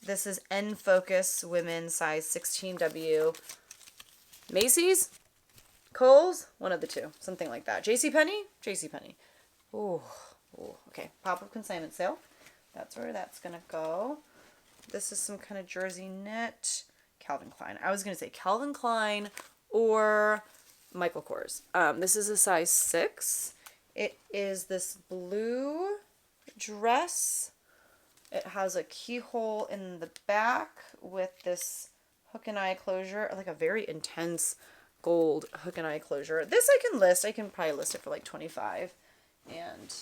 Speaker 1: This is N Focus Women, size 16W. Macy's? Kohl's? One of the two. Something like that. JCPenney? JCPenney. Ooh. Okay. Pop-up consignment sale. That's where that's going to go. This is some kind of jersey knit. Calvin Klein. I was going to say Calvin Klein or Michael Kors. This is a size 6. It is this blue dress. It has a keyhole in the back with this hook and eye closure, like a very intense gold hook and eye closure. This I can list. I can probably list it for like $25, and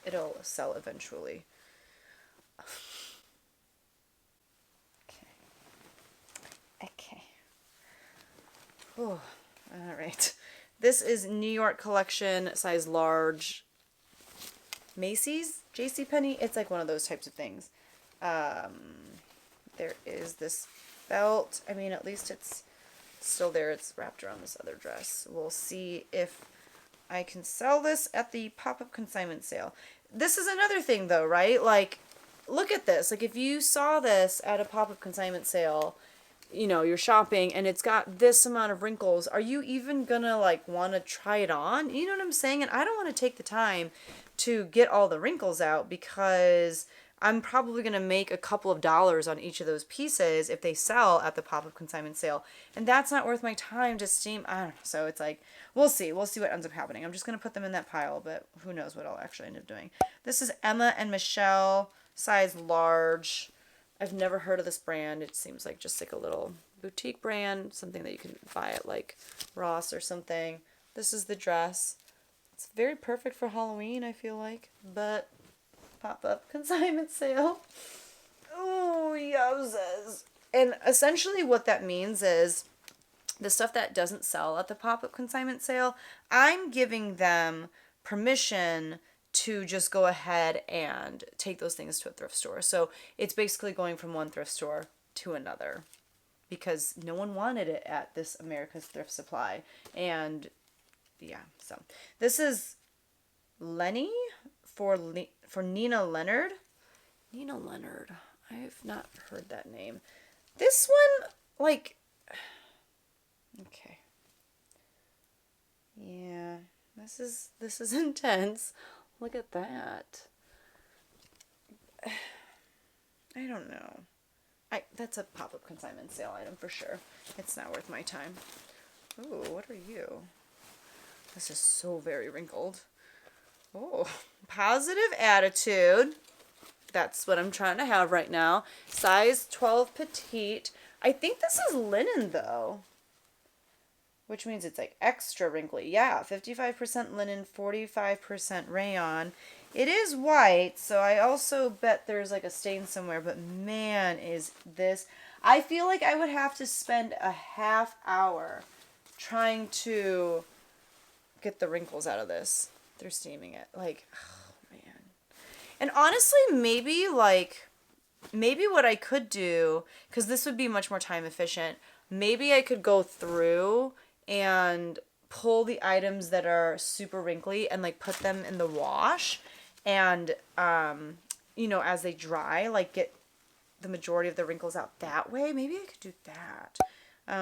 Speaker 1: it'll sell eventually. Okay. Oh, all right. This is New York Collection, size large. Macy's? JCPenney? It's like one of those types of things. There is this belt. I mean, at least it's still there. It's wrapped around this other dress. We'll see if I can sell this at the pop-up consignment sale. This is another thing though, right? Like, look at this. Like, if you saw this at a pop-up consignment sale, you know, you're shopping and it's got this amount of wrinkles, are you even gonna like want to try it on? You know what I'm saying? And I don't want to take the time to get all the wrinkles out because I'm probably going to make a couple of dollars on each of those pieces if they sell at the pop-up consignment sale. And that's not worth my time to steam. I don't know. So it's like, we'll see. We'll see what ends up happening. I'm just going to put them in that pile, but who knows what I'll actually end up doing. This is Emma and Michelle, size large. I've never heard of this brand. It seems like just like a little boutique brand, something that you can buy at like Ross or something. This is the dress. It's very perfect for Halloween, I feel like, but pop-up consignment sale. Oh, yowzers. And essentially what that means is the stuff that doesn't sell at the pop-up consignment sale, I'm giving them permission to just go ahead and take those things to a thrift store. So it's basically going from one thrift store to another because no one wanted it at this America's Thrift Supply. And yeah, so this is Lenny for Nina Leonard. Nina Leonard. I have not heard that name. This one, like, okay. Yeah, this is intense. Look at that. I don't know. That's a pop-up consignment sale item for sure. It's not worth my time. Ooh, what are you? This is so very wrinkled. Oh, positive attitude. That's what I'm trying to have right now. Size 12 petite. I think this is linen though, which means it's like extra wrinkly. Yeah, 55% linen, 45% rayon. It is white, so I also bet there's like a stain somewhere, but man, is this... I feel like I would have to spend a half hour trying to get the wrinkles out of this. They're steaming it. Like, oh man. And honestly, maybe what I could do, because this would be much more time efficient, maybe I could go through and pull the items that are super wrinkly and like put them in the wash and, you know, as they dry, like get the majority of the wrinkles out that way. Maybe I could do that.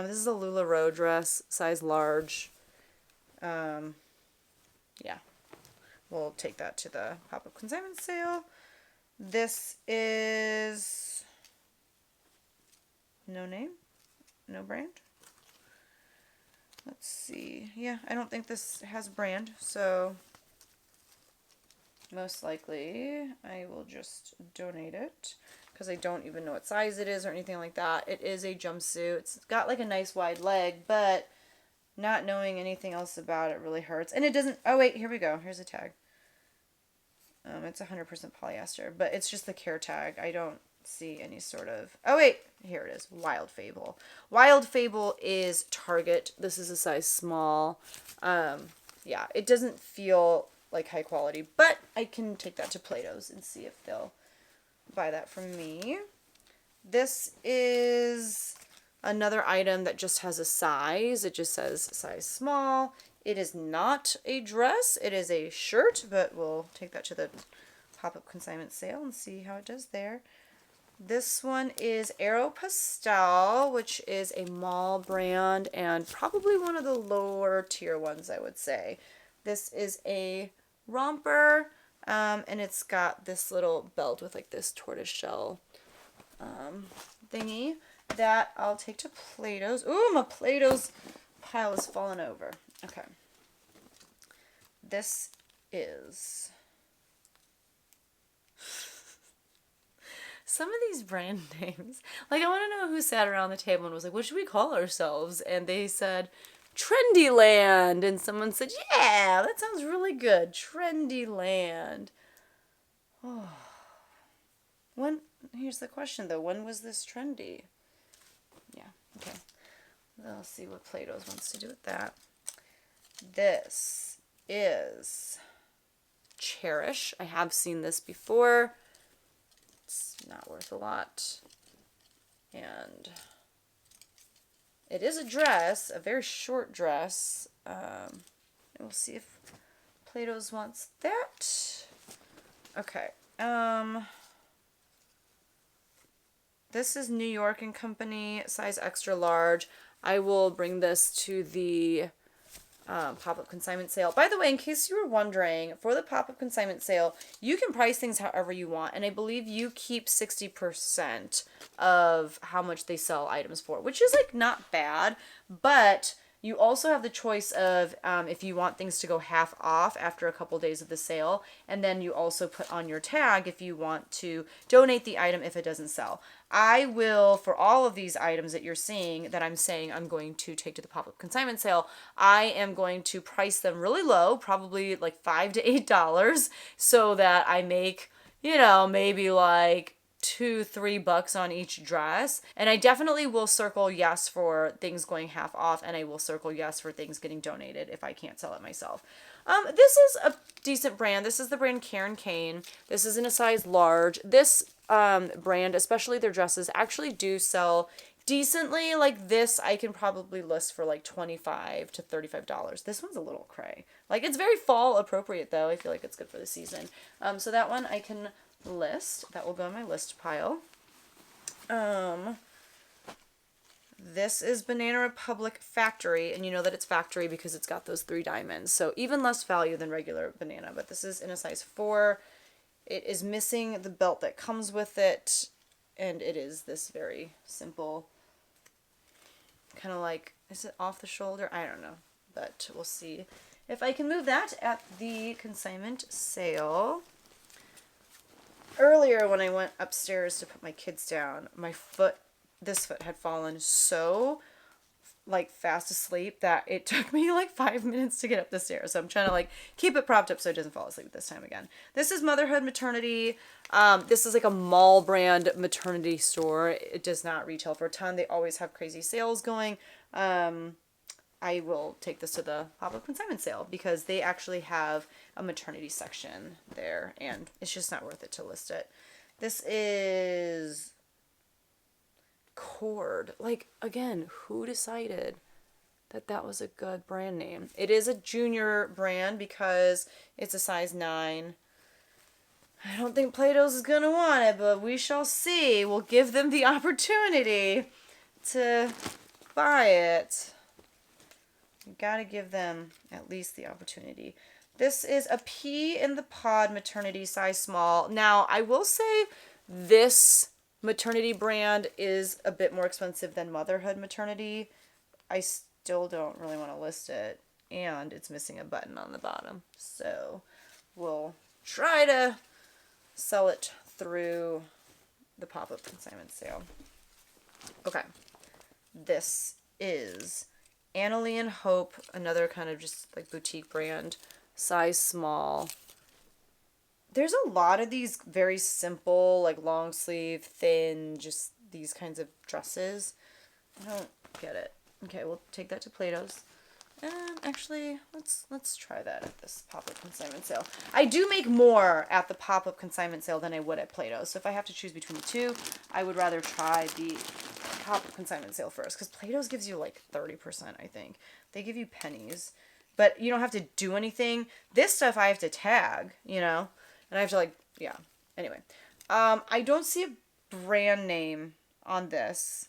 Speaker 1: This is a LuLaRoe dress, size large. Yeah. We'll take that to the pop-up consignment sale. This is no name, no brand. Let's see. Yeah, I don't think this has a brand, so most likely I will just donate it because I don't even know what size it is or anything like that. It is a jumpsuit. It's got like a nice wide leg, but not knowing anything else about it really hurts. And it doesn't... Oh, wait, here we go. Here's a tag. It's 100% polyester, but it's just the care tag. I don't see any sort of... Oh, wait. Here it is. Wild Fable. Wild Fable is Target. This is a size small. Yeah, it doesn't feel like high quality, but I can take that to Plato's and see if they'll buy that from me. This is another item that just has a size. It just says size small. It is not a dress. It is a shirt, but we'll take that to the pop-up consignment sale and see how it does there. This one is Aeropostale, which is a mall brand and probably one of the lower tier ones, I would say. This is a romper, and it's got this little belt with like this tortoiseshell thingy that I'll take to Plato's. Ooh, my Plato's pile is falling over. Okay. This is... Some of these brand names. Like, I want to know who sat around the table and was like, what should we call ourselves? And they said, Trendyland. And someone said, yeah, that sounds really good. Trendyland. Oh. Here's the question, though. When was this trendy? Yeah, okay. Let's see what Plato's wants to do with that. This is Cherish. I have seen this before. It's not worth a lot. And It is a dress, a very short dress. We'll see if Plato's wants that. Okay. This is New York and Company, size extra large. I will bring this to the pop-up consignment sale. By the way, in case you were wondering, for the pop-up consignment sale, you can price things however you want, and I believe you keep 60% of how much they sell items for, which is like not bad, but you also have the choice of if you want things to go half off after a couple days of the sale, and then you also put on your tag if you want to donate the item if it doesn't sell. I will, for all of these items that you're seeing that I'm saying I'm going to take to the pop-up consignment sale, I am going to price them really low, probably like $5 to $8, so that I make, you know, maybe like $2-3 on each dress. And I definitely will circle yes for things going half off, and I will circle yes for things getting donated if I can't sell it myself. This is a decent brand. This is the brand Karen Kane. This is in a size large. This brand, especially their dresses, actually do sell decently. Like this, I can probably list for like $25 to $35. This one's a little cray. Like it's very fall appropriate though. I feel like it's good for the season. So that one I can list. That will go in my list pile. This is Banana Republic Factory, and you know that it's factory because it's got those 3 diamonds. So even less value than regular banana, but this is in a size 4. It is missing the belt that comes with it, and it is this very simple, kind of like, is it off the shoulder? I don't know, but we'll see if I can move that at the consignment sale. Earlier when I went upstairs to put my kids down, this foot had fallen so like fast asleep that it took me like 5 minutes to get up the stairs. So I'm trying to like keep it propped up so it doesn't fall asleep this time again. This is Motherhood Maternity. This is like a mall brand maternity store. It does not retail for a ton. They always have crazy sales going. I will take this to the pop-up consignment sale because they actually have a maternity section there, and it's just not worth it to list it. This is Cord. Like, again, who decided that that was a good brand name? It is a junior brand because it's a size 9. I don't think Plato's is going to want it, but we shall see. We'll give them the opportunity to buy it. You gotta give them at least the opportunity. This is a pea in the pod maternity size small. Now, I will say this maternity brand is a bit more expensive than Motherhood Maternity. I still don't really want to list it, and it's missing a button on the bottom. So we'll try to sell it through the pop-up consignment sale. Okay. This is Annalie and Hope, another kind of just like boutique brand, size small. There's a lot of these very simple, like long sleeve, thin, just these kinds of dresses. I don't get it. Okay, we'll take that to Plato's. And actually, let's try that at this pop-up consignment sale. I do make more at the pop-up consignment sale than I would at Plato's. So if I have to choose between the two, I would rather try the pop-up consignment sale first, because Plato's gives you like 30%, I think. They give you pennies, but you don't have to do anything. This stuff I have to tag, you know, and I have to like, yeah. Anyway, I don't see a brand name on this.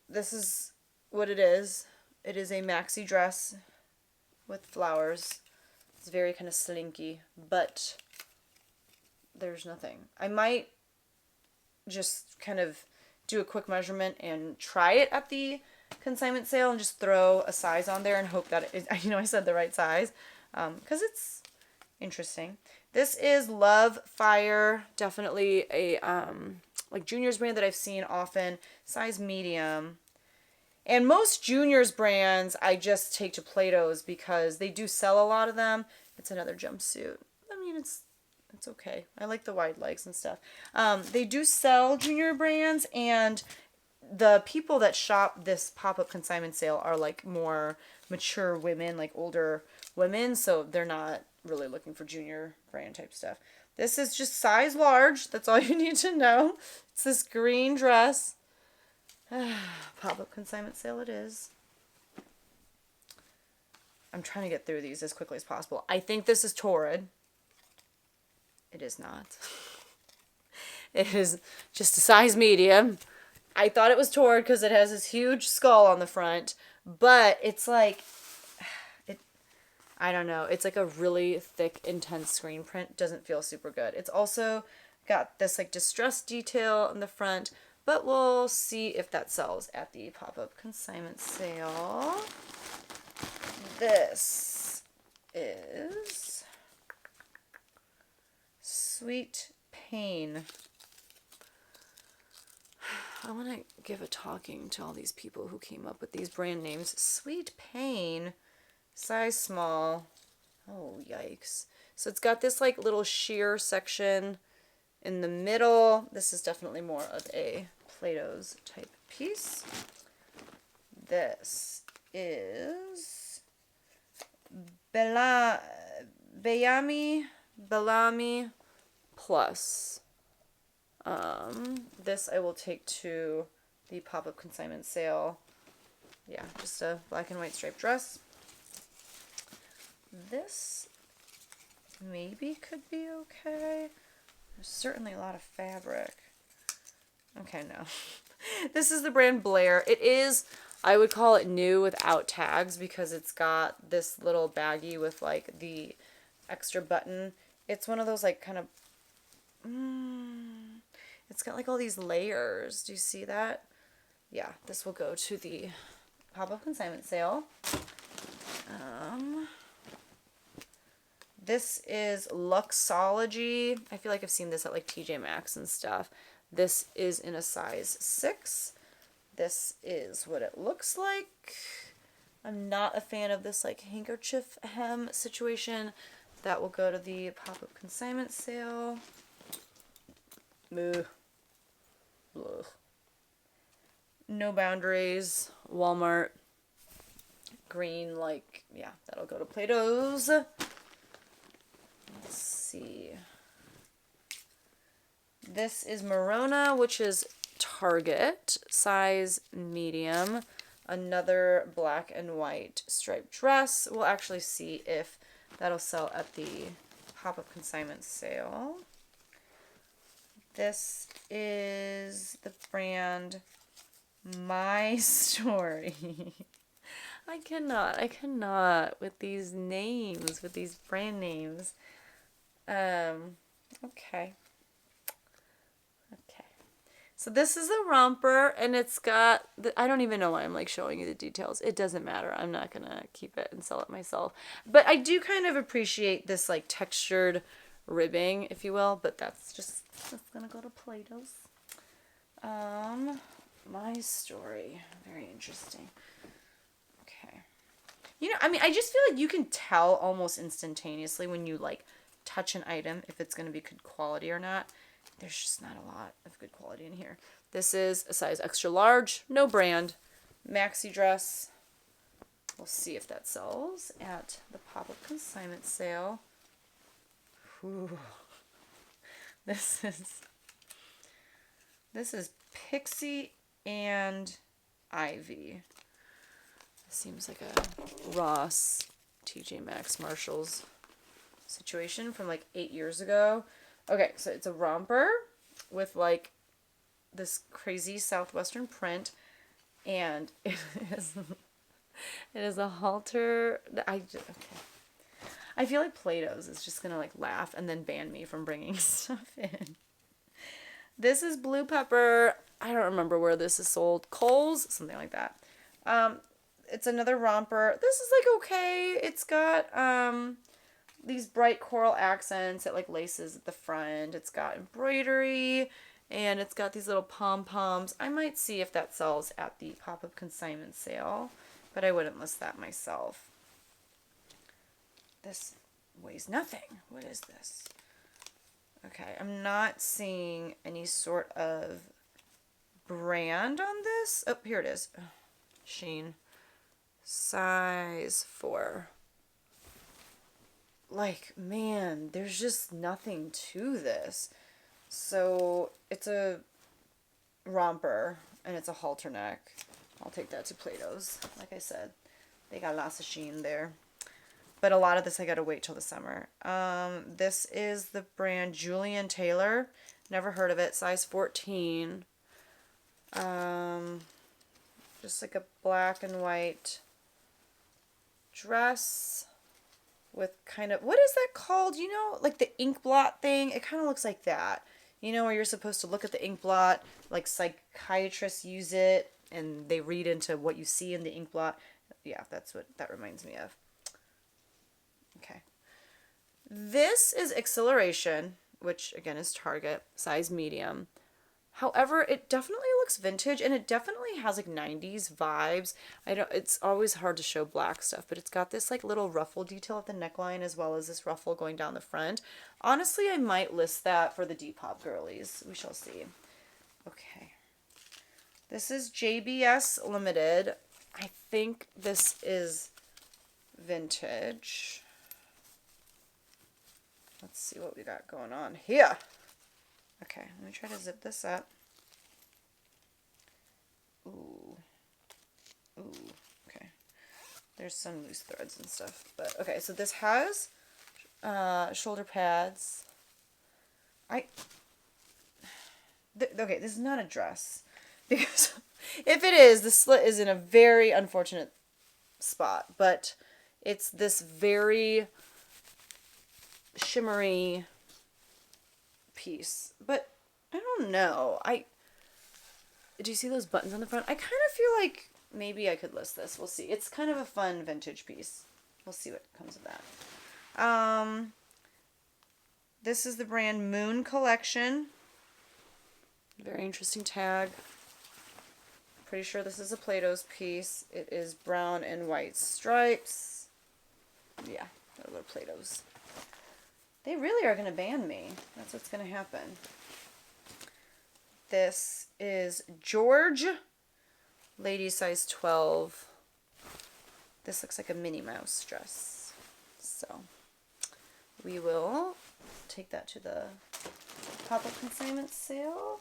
Speaker 1: This is what it is. It is a maxi dress with flowers. It's very kind of slinky, but there's nothing. I might just kind of do a quick measurement and try it at the consignment sale and just throw a size on there and hope that it is, you know, I said the right size, because it's interesting. This is Love Fire, definitely a like juniors brand that I've seen often, size medium. And most juniors brands I just take to Plato's because they do sell a lot of them. It's another jumpsuit. I mean, it's okay. I like the wide legs and stuff. They do sell junior brands, and the people that shop this pop-up consignment sale are like more mature women, like older women, so they're not really looking for junior brand type stuff. This is just size large. That's all you need to know. It's this green dress. Pop-up consignment sale it is. I'm trying to get through these as quickly as possible. I think this is Torrid. It is not. It is just a size medium. I thought it was Torrid because it has this huge skull on the front, but it's like, I don't know. It's like a really thick, intense screen print. Doesn't feel super good. It's also got this like distressed detail in the front, but we'll see if that sells at the pop-up consignment sale. This is Sweet Pain. I want to give a talking to all these people who came up with these brand names. Sweet Pain, size small. Oh, yikes. So it's got this like little sheer section in the middle. This is definitely more of a Plato's type piece. This is Bellamy Plus. This I will take to the pop-up consignment sale. Yeah, just a black and white striped dress. This maybe could be okay. There's certainly a lot of fabric. Okay, no. This is the brand Blair. It is, I would call it new without tags because it's got this little baggie with like the extra button. It's one of those like kind of, it's got like all these layers. Do you see that? Yeah, this will go to the pop-up consignment sale. This is Luxology. I feel like I've seen this at like TJ Maxx and stuff. This is in a size 6. This is what it looks like. I'm not a fan of this like handkerchief hem situation. That will go to the pop-up consignment sale. Ugh. Ugh. No Boundaries, Walmart. Green, like, yeah, that'll go to Plato's. Let's see. This is Morona, which is Target, size medium. Another black and white striped dress. We'll actually see if that'll sell at the pop-up consignment sale. This is the brand My Story. I cannot with these names, with these brand names. Okay. So this is a romper, and it's got, I don't even know why I'm like showing you the details. It doesn't matter. I'm not going to keep it and sell it myself. But I do kind of appreciate this like textured ribbing, if you will, but that's going to go to Plato's. My Story. Very interesting. Okay. You know, I mean, I just feel like you can tell almost instantaneously when you like touch an item if it's going to be good quality or not. There's just not a lot of good quality in here. This is a size extra large, no brand, maxi dress. We'll see if that sells at the pop-up consignment sale. Whew. This is Pixie and Ivy. This seems like a Ross, TJ Maxx, Marshalls situation from like 8 years ago. Okay, so it's a romper with like this crazy southwestern print, and it is a halter. Okay. I feel like Plato's is just gonna like laugh and then ban me from bringing stuff in. This is Blue Pepper. I don't remember where this is sold. Kohl's, something like that. It's another romper. This is like okay. It's got these bright coral accents. It like laces at the front. It's got embroidery, and it's got these little pom-poms. I might see if that sells at the pop-up consignment sale, but I wouldn't list that myself. This weighs nothing. What is this? Okay, I'm not seeing any sort of brand on this. Oh, here it is. Sheen. Size 4. Like, man, there's just nothing to this. So it's a romper, and it's a halter neck. I'll take that to Plato's. Like I said, they got lots of sheen there. But a lot of this I gotta wait till the summer. This is the brand Julian Taylor. Never heard of it. Size 14. Just like a black and white dress with kind of, what is that called? You know, like the ink blot thing? It kind of looks like that. You know, where you're supposed to look at the ink blot, like psychiatrists use it, and they read into what you see in the ink blot. Yeah, that's what that reminds me of. Okay. This is Acceleration, which again is Target, size medium. However, it definitely looks vintage, and it definitely has like 90s vibes. It's always hard to show black stuff, but it's got this like little ruffle detail at the neckline as well as this ruffle going down the front. Honestly, I might list that for the Depop girlies. We shall see. Okay. This is JBS Limited. I think this is vintage. Let's see what we got going on here. Okay, let me try to zip this up. Ooh. Ooh, okay. There's some loose threads and stuff. But, okay, so this has shoulder pads. Okay, this is not a dress. Because if it is, the slit is in a very unfortunate spot. But it's this very shimmery piece, but I don't know. Do you see those buttons on the front? I kind of feel like maybe I could list this. We'll see. It's kind of a fun vintage piece. We'll see what comes of that. This is the brand Moon Collection. Very interesting tag. Pretty sure this is a Plato's piece. It is brown and white stripes. Yeah, those are Plato's. They really are going to ban me. That's what's going to happen. This is George, ladies size 12. This looks like a Minnie Mouse dress. So we will take that to the pop-up consignment sale.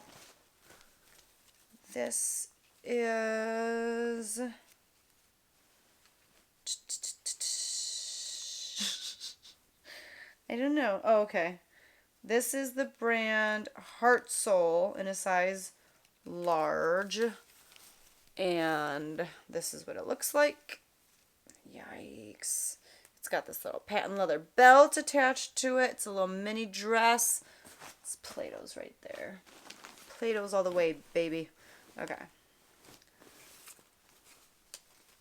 Speaker 1: This is... I don't know. Oh, okay. This is the brand Heart Soul in a size large. And this is what it looks like. Yikes. It's got this little patent leather belt attached to it. It's a little mini dress. It's Plato's right there. Plato's all the way, baby. Okay.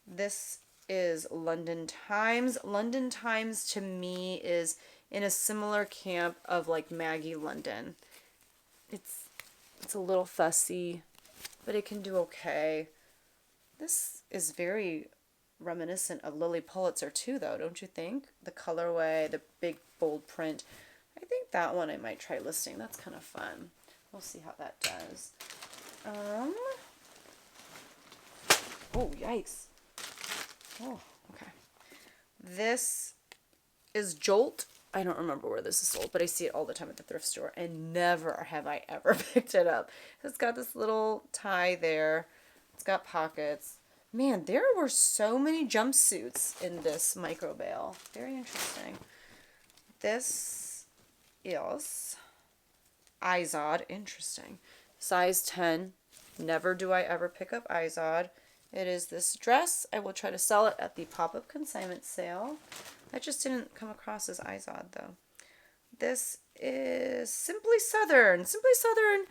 Speaker 1: This is London Times. London Times to me is in a similar camp of like Maggie London. It's a little fussy, but it can do okay. This is very reminiscent of Lily Pulitzer too, though, don't you think? The colorway, the big bold print. I think that one I might try listing. That's kind of fun. We'll see how that does. Oh, yikes. Oh, okay. This is Jolt. I don't remember where this is sold, but I see it all the time at the thrift store, and never have I ever picked it up. It's got this little tie there. It's got pockets. Man, there were so many jumpsuits in this micro bale. Very interesting. This is Izod. Interesting. Size 10. Never do I ever pick up Izod. It is this dress. I will try to sell it at the pop-up consignment sale. I just didn't come across as Izod, though. This is Simply Southern. Simply Southern,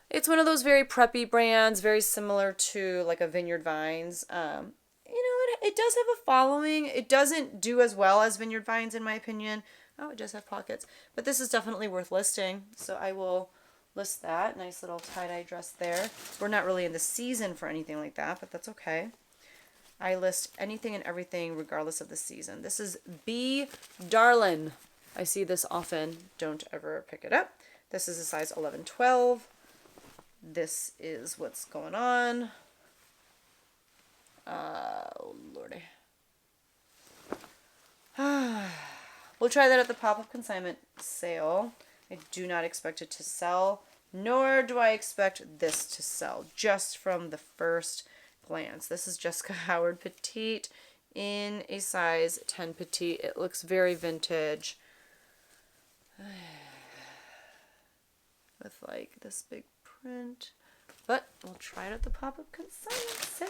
Speaker 1: it's one of those very preppy brands, very similar to like a Vineyard Vines. It does have a following. It doesn't do as well as Vineyard Vines, in my opinion. Oh, it does have pockets. But this is definitely worth listing, so I will list that. Nice little tie-dye dress there. We're not really in the season for anything like that, but that's okay. I list anything and everything regardless of the season. This is B. Darlin. I see this often. Don't ever pick it up. This is a size 11-12. This is what's going on. Oh, lordy. We'll try that at the pop-up consignment sale. I do not expect it to sell. nor do I expect this to sell just from the first glance. This is Jessica Howard Petite in a size 10 petite. It looks very vintage with like this big print, but we'll try it at the pop-up consignment sale.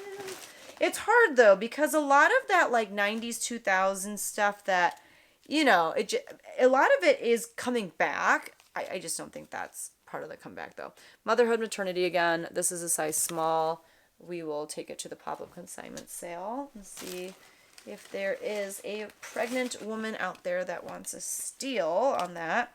Speaker 1: It's hard though, because a lot of that like 90s 2000s stuff that, you know, a lot of it is coming back. I just don't think that's part of the comeback though. Motherhood Maternity again. This is a size small. We will take it to the pop-up consignment sale and see if there is a pregnant woman out there that wants a steal on that.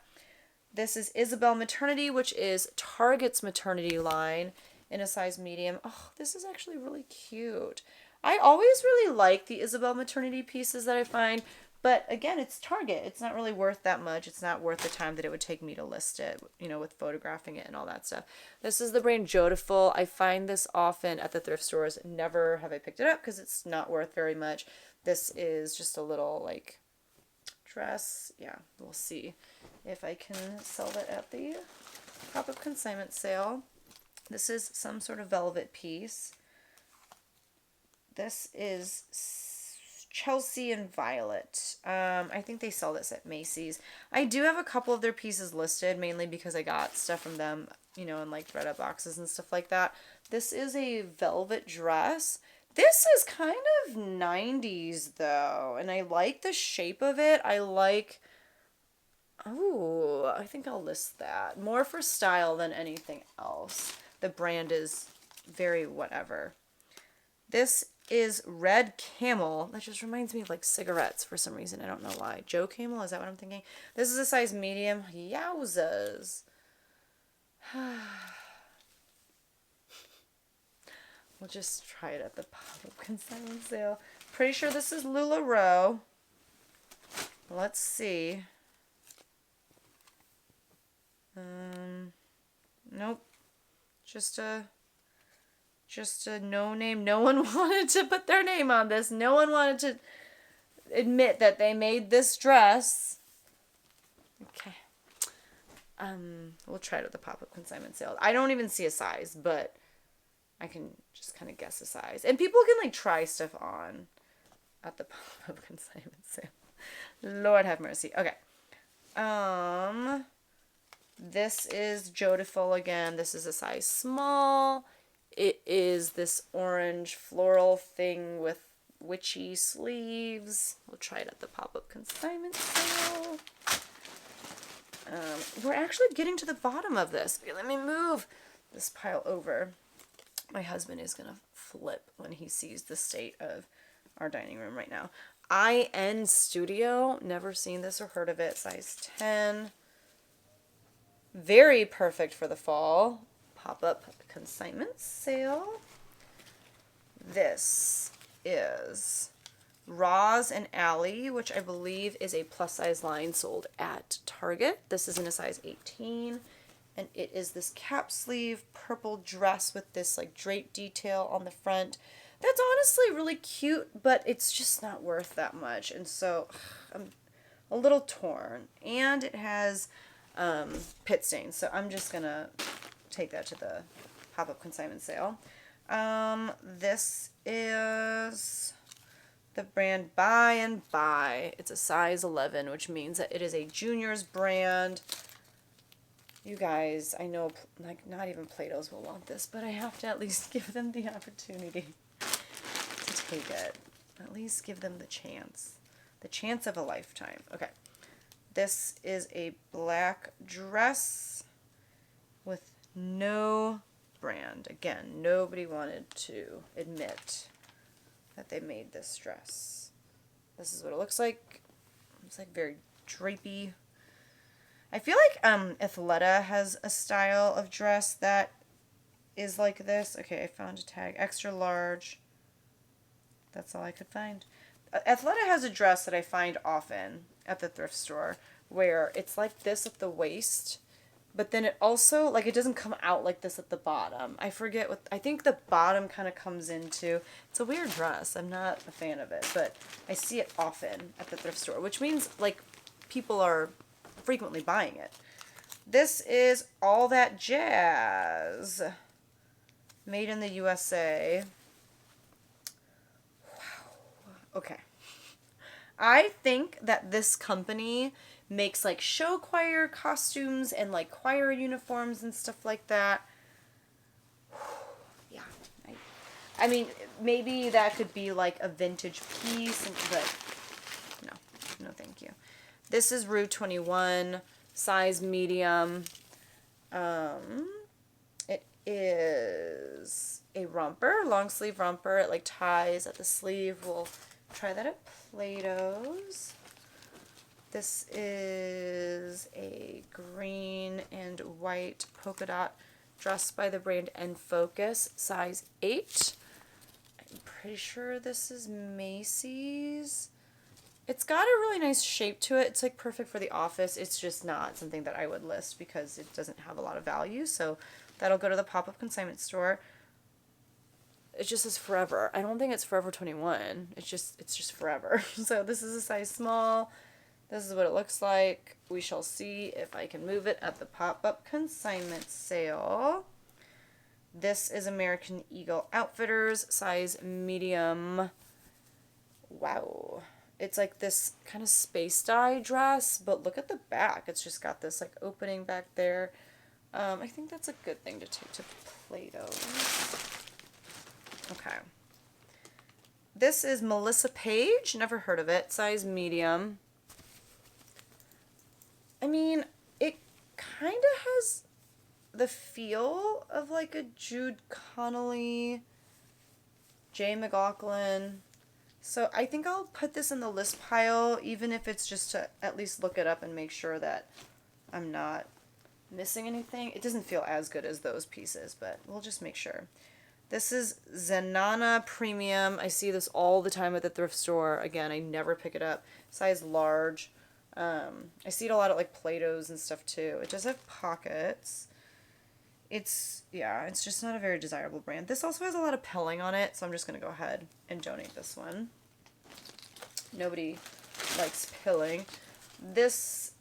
Speaker 1: This is Isabel Maternity, which is Target's maternity line in a size medium. Oh, this is actually really cute. I always really like the Isabel Maternity pieces that I find, but again, it's Target. It's not really worth that much. It's not worth the time that it would take me to list it, you know, with photographing it and all that stuff. This is the brand Jotiful. I find this often at the thrift stores. Never have I picked it up because it's not worth very much. This is just a little like dress. Yeah, we'll see if I can sell it at the pop-up consignment sale. This is some sort of velvet piece. This is Chelsea and Violet. I think they sell this at Macy's. I do have a couple of their pieces listed, mainly because I got stuff from them, you know, in like thread-up boxes and stuff like that. This is a velvet dress. This is kind of 90s though, and I like the shape of it. I like, oh, I think I'll list that. More for style than anything else. The brand is very whatever. This is Red Camel. That just reminds me of like cigarettes for some reason. I don't know why. Joe Camel, is that what I'm thinking? This is a size medium. Yowzas. We'll just try it at the pop-up consignment sale. Pretty sure this is LuLaRoe. Let's see. Nope. Just a no name. No one wanted to put their name on this. No one wanted to admit that they made this dress. Okay. We'll try it at the pop-up consignment sale. I don't even see a size, but I can just kind of guess a size. And people can like try stuff on at the pop-up consignment sale. Lord have mercy. Okay. This is Jotiful again. This is a size small. It is this orange floral thing with witchy sleeves. We'll try it at the pop-up consignment sale. We're actually getting to the bottom of this. Okay, let me move this pile over. My husband is going to flip when he sees the state of our dining room right now. IN Studio. Never seen this or heard of it. Size 10. Very perfect for the fall. Pop-up consignment sale. This is Roz and Allie, which I believe is a plus-size line sold at Target. This is in a size 18. And it is this cap sleeve purple dress with this like drape detail on the front. That's honestly really cute, but it's just not worth that much. And so I'm a little torn. And it has pit stains. So I'm just going to take that to the pop-up consignment sale. This is the brand Buy and Buy. It's a size 11, which means that it is a juniors brand. You guys, I know, like, not even Plato's will want this, but I have to at least give them the opportunity to take it. At least give them the chance. The chance of a lifetime. Okay. This is a black dress with no brand. Again, nobody wanted to admit that they made this dress. This is what it looks like. It's like very drapey. I feel like Athleta has a style of dress that is like this. Okay, I found a tag. Extra large. That's all I could find. Athleta has a dress that I find often at the thrift store where it's like this at the waist, but then it also, like, it doesn't come out like this at the bottom. I forget what, I think the bottom kind of comes into, it's a weird dress. I'm not a fan of it, but I see it often at the thrift store, which means, like, people are frequently buying it. This is All That Jazz. Made in the USA. Wow. Okay. I think that this company makes like show choir costumes and like choir uniforms and stuff like that. Yeah. I mean, maybe that could be like a vintage piece, but no, thank you. This is Rue 21, size medium. It is a romper, long sleeve romper. It like ties at the sleeve. We'll try that at Plato's. This is a green and white polka dot dress by the brand Focus, size 8. I'm pretty sure this is Macy's. It's got a really nice shape to it. It's like perfect for the office. It's just not something that I would list because it doesn't have a lot of value. So that'll go to the pop-up consignment store. It just says Forever. I don't think it's Forever 21. It's just Forever. So this is a size small. This is what it looks like. We shall see if I can move it at the pop-up consignment sale. This is American Eagle Outfitters, size medium. Wow. It's like this kind of space dye dress, but look at the back. It's just got this like opening back there. I think that's a good thing to take to Plato's. Okay. This is Melissa Page. Never heard of it. Size medium. I mean, it kind of has the feel of like a Jude Connolly, Jay McLaughlin. So I think I'll put this in the list pile, even if it's just to at least look it up and make sure that I'm not missing anything. It doesn't feel as good as those pieces, but we'll just make sure. This is Zenana Premium. I see this all the time at the thrift store. Again, I never pick it up. Size large. I see it a lot at like Plato's and stuff too. It does have pockets. It's just not a very desirable brand. This also has a lot of pilling on it, so I'm just going to go ahead and donate this one. Nobody likes pilling. This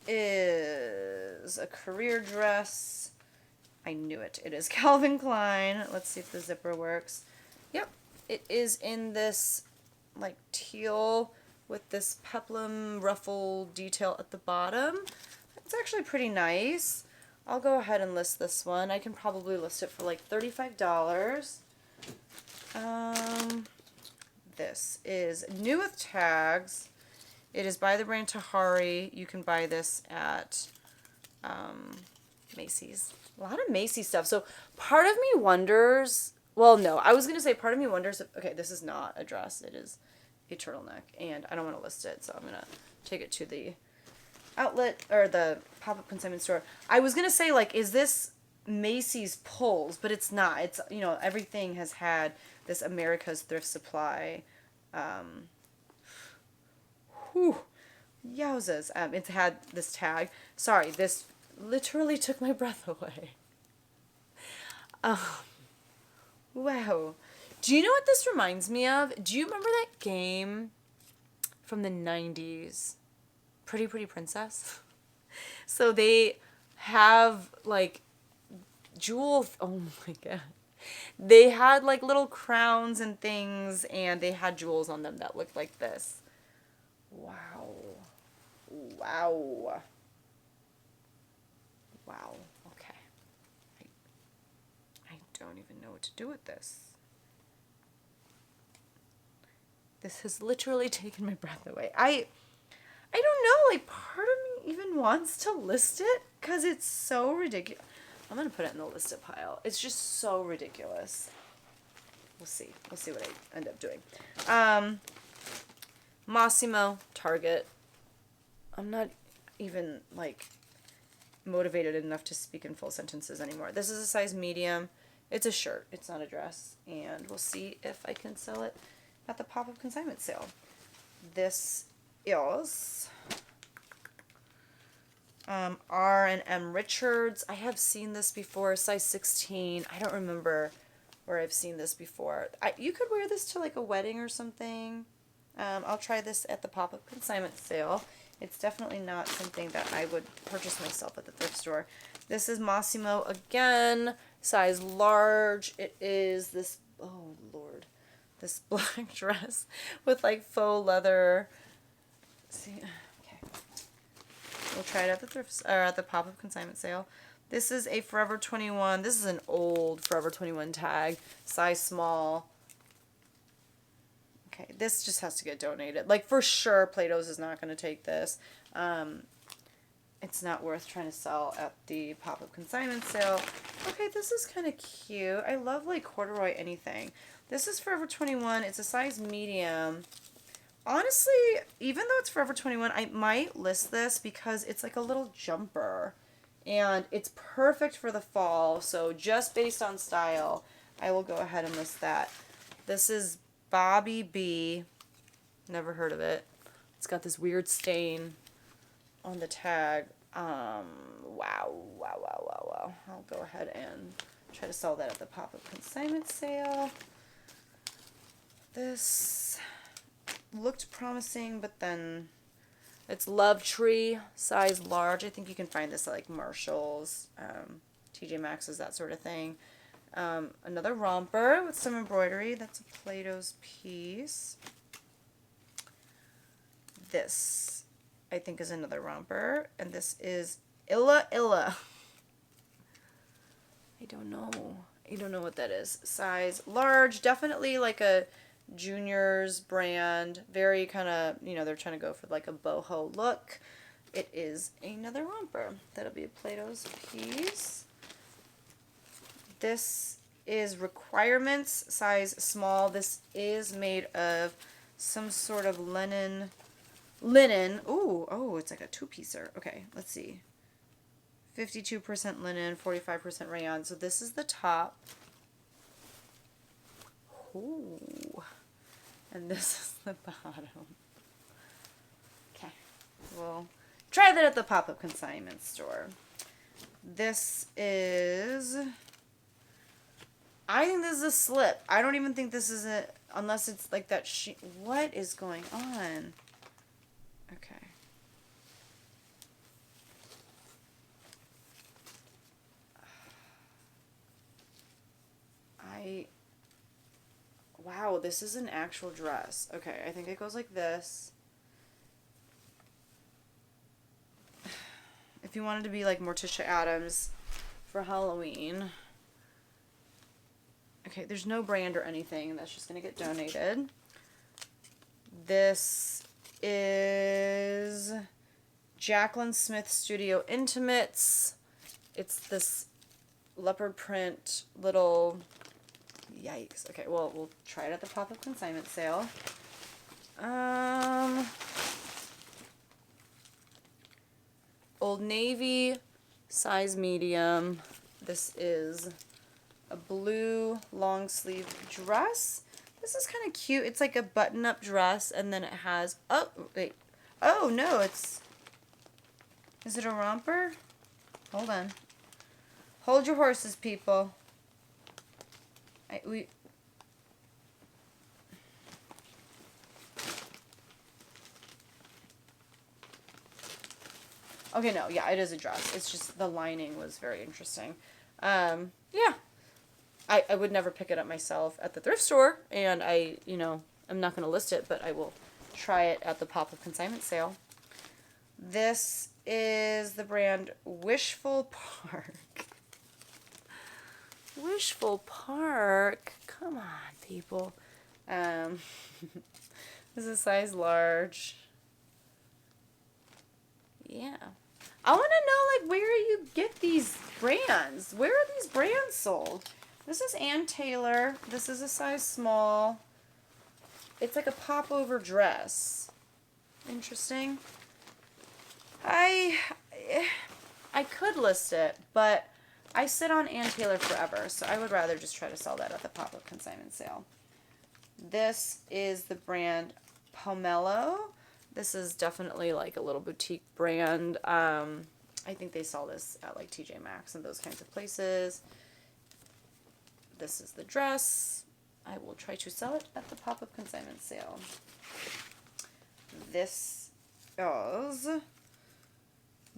Speaker 1: is a career dress. I knew it. It is Calvin Klein. Let's see if the zipper works. Yep. It is in this like teal with this peplum ruffle detail at the bottom. It's actually pretty nice. I'll go ahead and list this one. I can probably list it for like $35. This is new with tags. It is by the brand Tahari. You can buy this at Macy's. A lot of Macy's stuff. So part of me wonders, well, no, I was going to say part of me wonders if, okay, this is not a dress. It is a turtleneck, and I don't want to list it, so I'm going to take it to the outlet or the pop-up consignment store. I was gonna say like, is this Macy's pulls, but it's not. It's, you know, everything has had this America's Thrift Supply. Yowzas. It's had this tag. Sorry, this literally took my breath away. Wow. Do you know what this reminds me of? Do you remember that game from the 90s? Pretty Princess. So they have like oh my god. They had like little crowns and things, and they had jewels on them that looked like this. Wow. Wow. Wow. Okay. I don't even know what to do with this. This has literally taken my breath away. I don't know, like, part of me even wants to list it because it's so ridiculous. I'm going to put it in the listed pile. It's just so ridiculous. We'll see. We'll see what I end up doing. Massimo, Target. I'm not even, like, motivated enough to speak in full sentences anymore. This is a size medium. It's a shirt. It's not a dress. And we'll see if I can sell it at the pop-up consignment sale. This is R&M Richards. I have seen this before, size 16. I don't remember where I've seen this before. You could wear this to like a wedding or something. I'll try this at the pop-up consignment sale. It's definitely not something that I would purchase myself at the thrift store. This is Massimo again, size large. It is this, oh Lord, this black dress with like faux leather. See, okay. We'll try it at the thrift or at the pop-up consignment sale. This is a Forever 21. This is an old Forever 21 tag, size small. Okay, this just has to get donated. Like, for sure, Plato's is not going to take this. It's not worth trying to sell at the pop-up consignment sale. Okay, this is kind of cute. I love, like, corduroy anything. This is Forever 21. It's a size medium. Honestly, even though it's Forever 21, I might list this because it's like a little jumper. And it's perfect for the fall. So just based on style, I will go ahead and list that. This is Bobby B. Never heard of it. It's got this weird stain on the tag. Wow. I'll go ahead and try to sell that at the pop-up consignment sale. This looked promising, but then it's Love Tree, size large. I think you can find this at like Marshall's, TJ Maxx's, that sort of thing. Another romper with some embroidery. That's a Plato's piece. This, I think, is another romper. And this is Illa Illa. I don't know what that is. Size large. Definitely like a Junior's brand. Very kind of, you know, they're trying to go for like a boho look. It is another romper. That'll be a Plato's piece. This is Requirements, size small. This is made of some sort of linen. Ooh, oh, it's like a two-piecer. Okay, let's see. 52% linen, 45% rayon. So this is the top. Ooh. And this is the bottom. Okay, we'll try that at the pop-up consignment store. This is... I think this is a slip. I don't even think this is a... Unless it's like that what is going on? Okay. Wow, this is an actual dress. Okay, I think it goes like this. If you wanted to be like Morticia Addams for Halloween. Okay, there's no brand or anything. That's just going to get donated. This is Jacqueline Smith Studio Intimates. It's this leopard print little... Yikes. Okay, well, we'll try it at the pop-up consignment sale. Old Navy, size medium. This is a blue long sleeve dress. This is kind of cute. It's like a button-up dress, and then it has... Oh, wait. Oh, no, it's... Is it a romper? Hold on. Hold your horses, people. Okay, no, yeah, it is a dress. It's just the lining was very interesting. Yeah. I would never pick it up myself at the thrift store, and I'm not going to list it, but I will try it at the pop-up consignment sale. This is the brand Wishful Park. Wishful Park. Come on, people. This is size large. Yeah. I want to know, like, where you get these brands. Where are these brands sold? This is Ann Taylor. This is a size small. It's like a pop-over dress. Interesting. I could list it, but I sit on Ann Taylor forever, so I would rather just try to sell that at the pop-up consignment sale. This is the brand Pomelo. This is definitely like a little boutique brand. I think they sell this at like TJ Maxx and those kinds of places. This is the dress. I will try to sell it at the pop-up consignment sale. This, is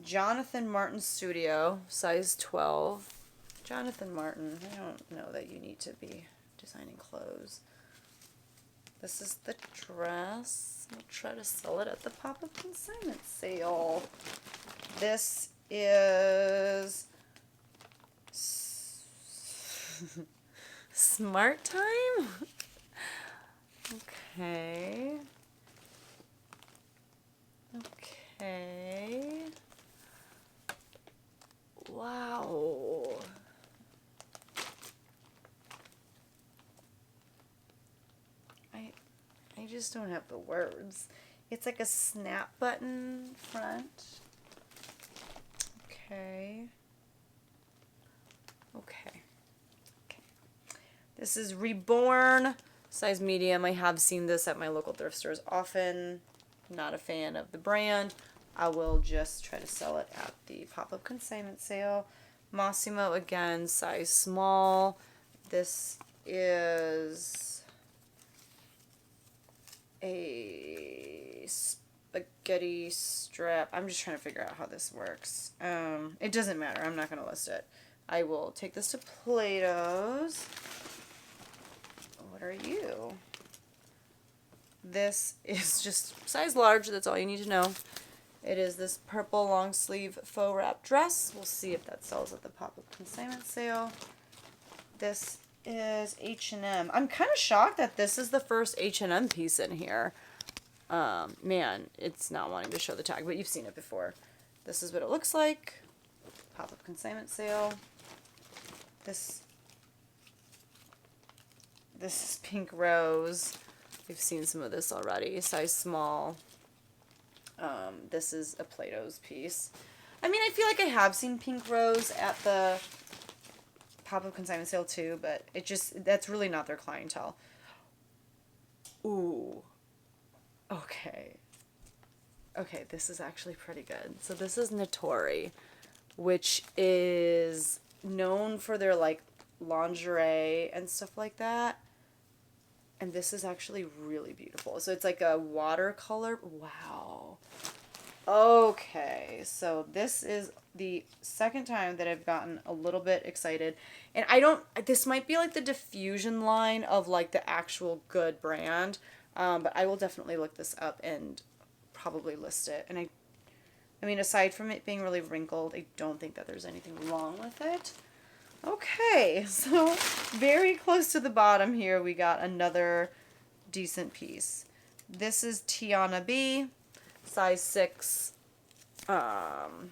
Speaker 1: Jonathan Martin Studio, size 12. Jonathan Martin, I don't know that you need to be designing clothes. This is the dress. I'll try to sell it at the pop-up consignment sale. This is Smart Time? Okay. Okay. Wow. I just don't have the words. It's like a snap button front. Okay. Okay. Okay. This is Reborn, size medium. I have seen this at my local thrift stores often. Not a fan of the brand. I will just try to sell it at the pop-up consignment sale. Massimo, again, size small. This is a spaghetti strap. I'm just trying to figure out how this works. It doesn't matter. I'm not going to list it. I will take this to Plato's. What are you? This is just size large. That's all you need to know. It is this purple long sleeve faux wrap dress. We'll see if that sells at the pop-up consignment sale. This is H&M. I'm kind of shocked that this is the first H&M piece in here. Man, it's not wanting to show the tag, but you've seen it before. This is what it looks like. Pop-up consignment sale. This is Pink Rose. We've seen some of this already. Size small. This is a Plato's piece. I mean, I feel like I have seen Pink Rose at the pop-up consignment sale too, but it just, that's really not their clientele. Ooh. Okay. Okay, this is actually pretty good. So this is Notori, which is known for their like lingerie and stuff like that. And this is actually really beautiful. So it's like a watercolor. Wow. Okay, so this is the second time that I've gotten a little bit excited. And this might be like the diffusion line of like the actual good brand. But I will definitely look this up and probably list it. And I mean, aside from it being really wrinkled, I don't think that there's anything wrong with it. Okay, so very close to the bottom here, we got another decent piece. This is Tiana B, size 6.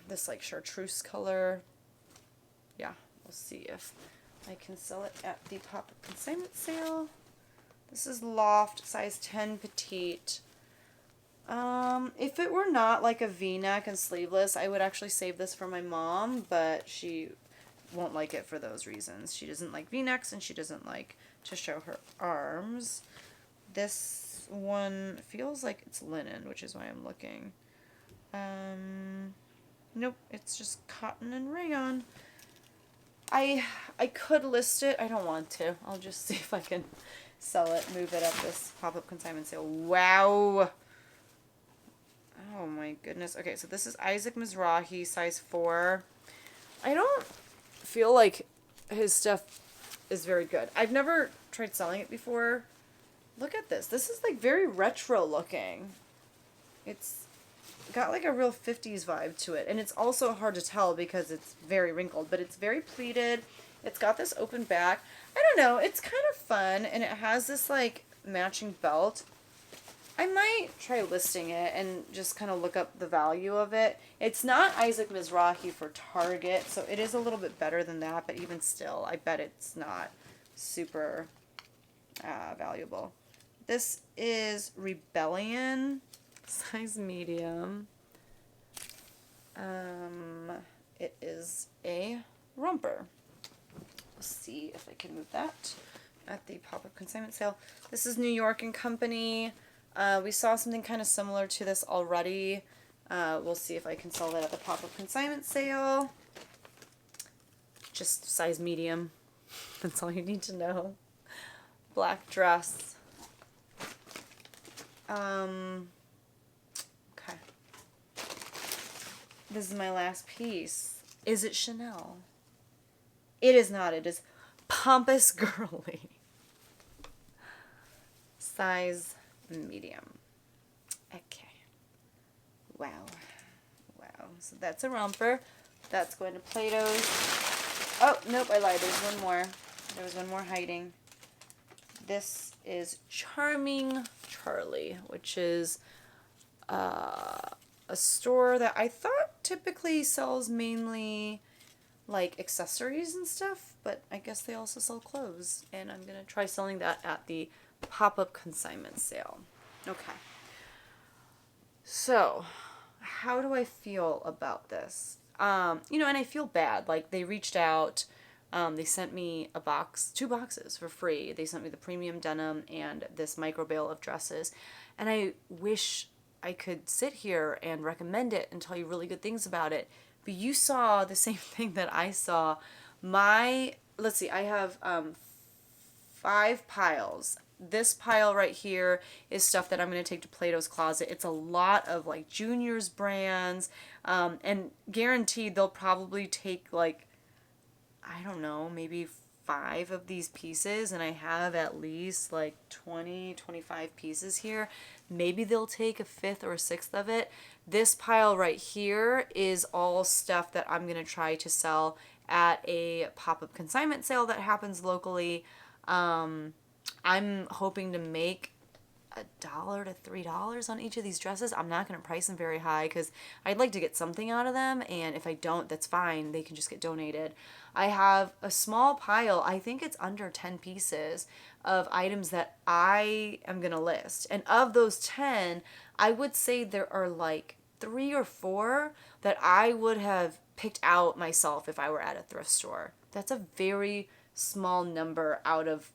Speaker 1: This like chartreuse color. Yeah, we'll see if I can sell it at the pop-up consignment sale. This is Loft, size 10 petite. If it were not like a V-neck and sleeveless, I would actually save this for my mom, but she won't like it for those reasons. She doesn't like V-necks and she doesn't like to show her arms. This one feels like it's linen, which is why I'm looking. Nope, it's just cotton and rayon. I could list it. I don't want to. I'll just see if I can sell it, move it at this pop-up consignment sale. Wow. Oh my goodness. Okay, so this is Isaac Mizrahi, size 4. I don't feel like his stuff is very good. I've never tried selling it before. Look at this. This is like very retro looking. It's got like a real 50s vibe to it. And it's also hard to tell because it's very wrinkled, but it's very pleated. It's got this open back. I don't know. It's kind of fun. And it has this like matching belt. I might try listing it and just kind of look up the value of it. It's not Isaac Mizrahi for Target, so it is a little bit better than that, but even still, I bet it's not super valuable. This is Rebellion, size medium. It is a romper. Let's see if I can move that at the pop-up consignment sale. This is New York & Company. We saw something kind of similar to this already. We'll see if I can sell that at the pop-up consignment sale. Just size medium. That's all you need to know. Black dress. Okay. this is my last piece. Is it Chanel? It is not. It is Pompous Girly. Size medium. Okay. Wow. Wow. So that's a romper. That's going to Plato's. Oh, nope, I lied. There's one more. There was one more hiding. This is Charming Charlie, which is a store that I thought typically sells mainly like accessories and stuff, but I guess they also sell clothes, and I'm gonna try selling that at the pop-up consignment sale. Okay. So, how do I feel about this? And I feel bad. Like, they reached out, they sent me two boxes for free. They sent me the premium denim and this micro bale of dresses, and I wish I could sit here and recommend it and tell you really good things about it, but you saw the same thing that I saw. Let's see, I have 5 piles. This pile right here is stuff that I'm going to take to Plato's Closet. It's a lot of like Junior's brands, and guaranteed they'll probably take like, I don't know, maybe 5 of these pieces, and I have at least like 20, 25 pieces here. Maybe they'll take a 5th or a 6th of it. This pile right here is all stuff that I'm going to try to sell at a pop-up consignment sale that happens locally. I'm hoping to make $1 to $3 on each of these dresses. I'm not going to price them very high because I'd like to get something out of them, and if I don't, that's fine. They can just get donated. I have a small pile, I think it's under 10 pieces, of items that I am going to list. And of those 10, I would say there are like 3 or 4 that I would have picked out myself if I were at a thrift store. That's a very small number out of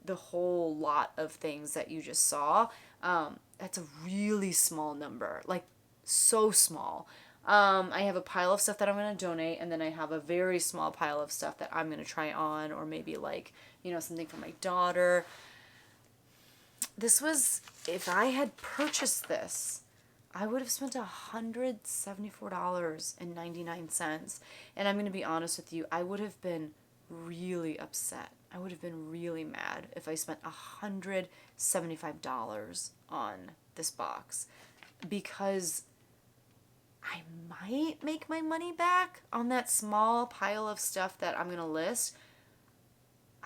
Speaker 1: the whole lot of things that you just saw. That's a really small number, like so small. I have a pile of stuff that I'm going to donate, and then I have a very small pile of stuff that I'm going to try on, or maybe like, something for my daughter. This was, if I had purchased this, I would have spent $174.99. And I'm going to be honest with you, I would have been really upset. I would have been really mad if I spent $175 on this box, because I might make my money back on that small pile of stuff that I'm going to list.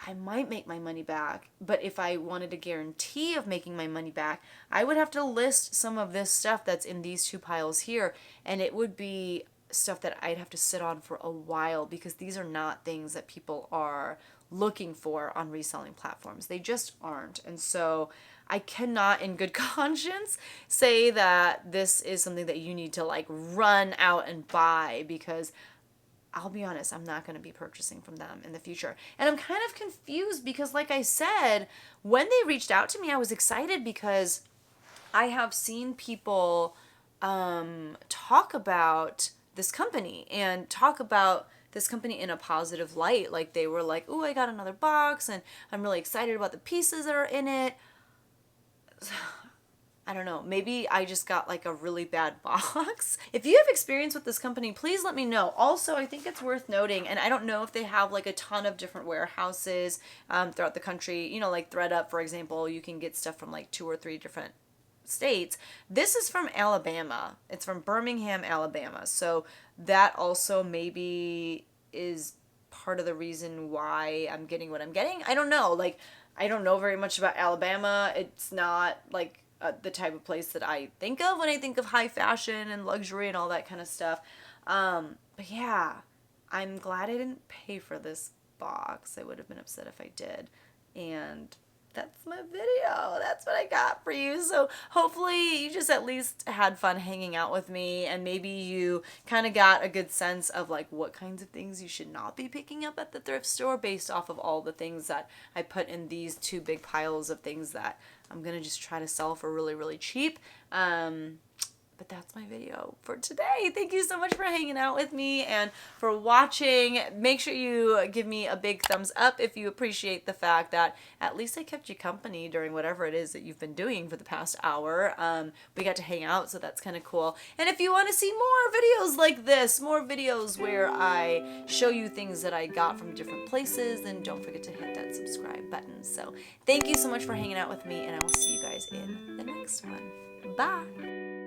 Speaker 1: I might make my money back, but if I wanted a guarantee of making my money back, I would have to list some of this stuff that's in these 2 piles here, and it would be stuff that I'd have to sit on for a while, because these are not things that people are looking for on reselling platforms. They just aren't. And so I cannot in good conscience say that this is something that you need to like run out and buy, because I'll be honest, I'm not going to be purchasing from them in the future. And I'm kind of confused because, like I said, when they reached out to me, I was excited because I have seen people talk about this company and talk about this company in a positive light. Like, they were like, "Ooh, I got another box and I'm really excited about the pieces that are in it." I don't know, maybe I just got like a really bad box. If you have experience with this company, please let me know. Also, I think it's worth noting, and I don't know if they have like a ton of different warehouses throughout the country. Like ThredUp, for example, you can get stuff from like 2 or 3 different states. This is from Alabama. It's from Birmingham, Alabama. So that also maybe is part of the reason why I'm getting what I'm getting. I don't know. Like, I don't know very much about Alabama. It's not like the type of place that I think of when I think of high fashion and luxury and all that kind of stuff. But yeah, I'm glad I didn't pay for this box. I would have been upset if I did. And that's my video. That's what I got for you. So hopefully you just at least had fun hanging out with me, and maybe you kind of got a good sense of like what kinds of things you should not be picking up at the thrift store based off of all the things that I put in these 2 big piles of things that I'm going to just try to sell for really, really cheap. But But that's my video for today. Thank you so much for hanging out with me and for watching. Make sure you give me a big thumbs up if you appreciate the fact that at least I kept you company during whatever it is that you've been doing for the past hour. We got to hang out, so that's kind of cool. And if you want to see more videos like this, more videos where I show you things that I got from different places, then don't forget to hit that subscribe button. So thank you so much for hanging out with me, and I will see you guys in the next one. Bye!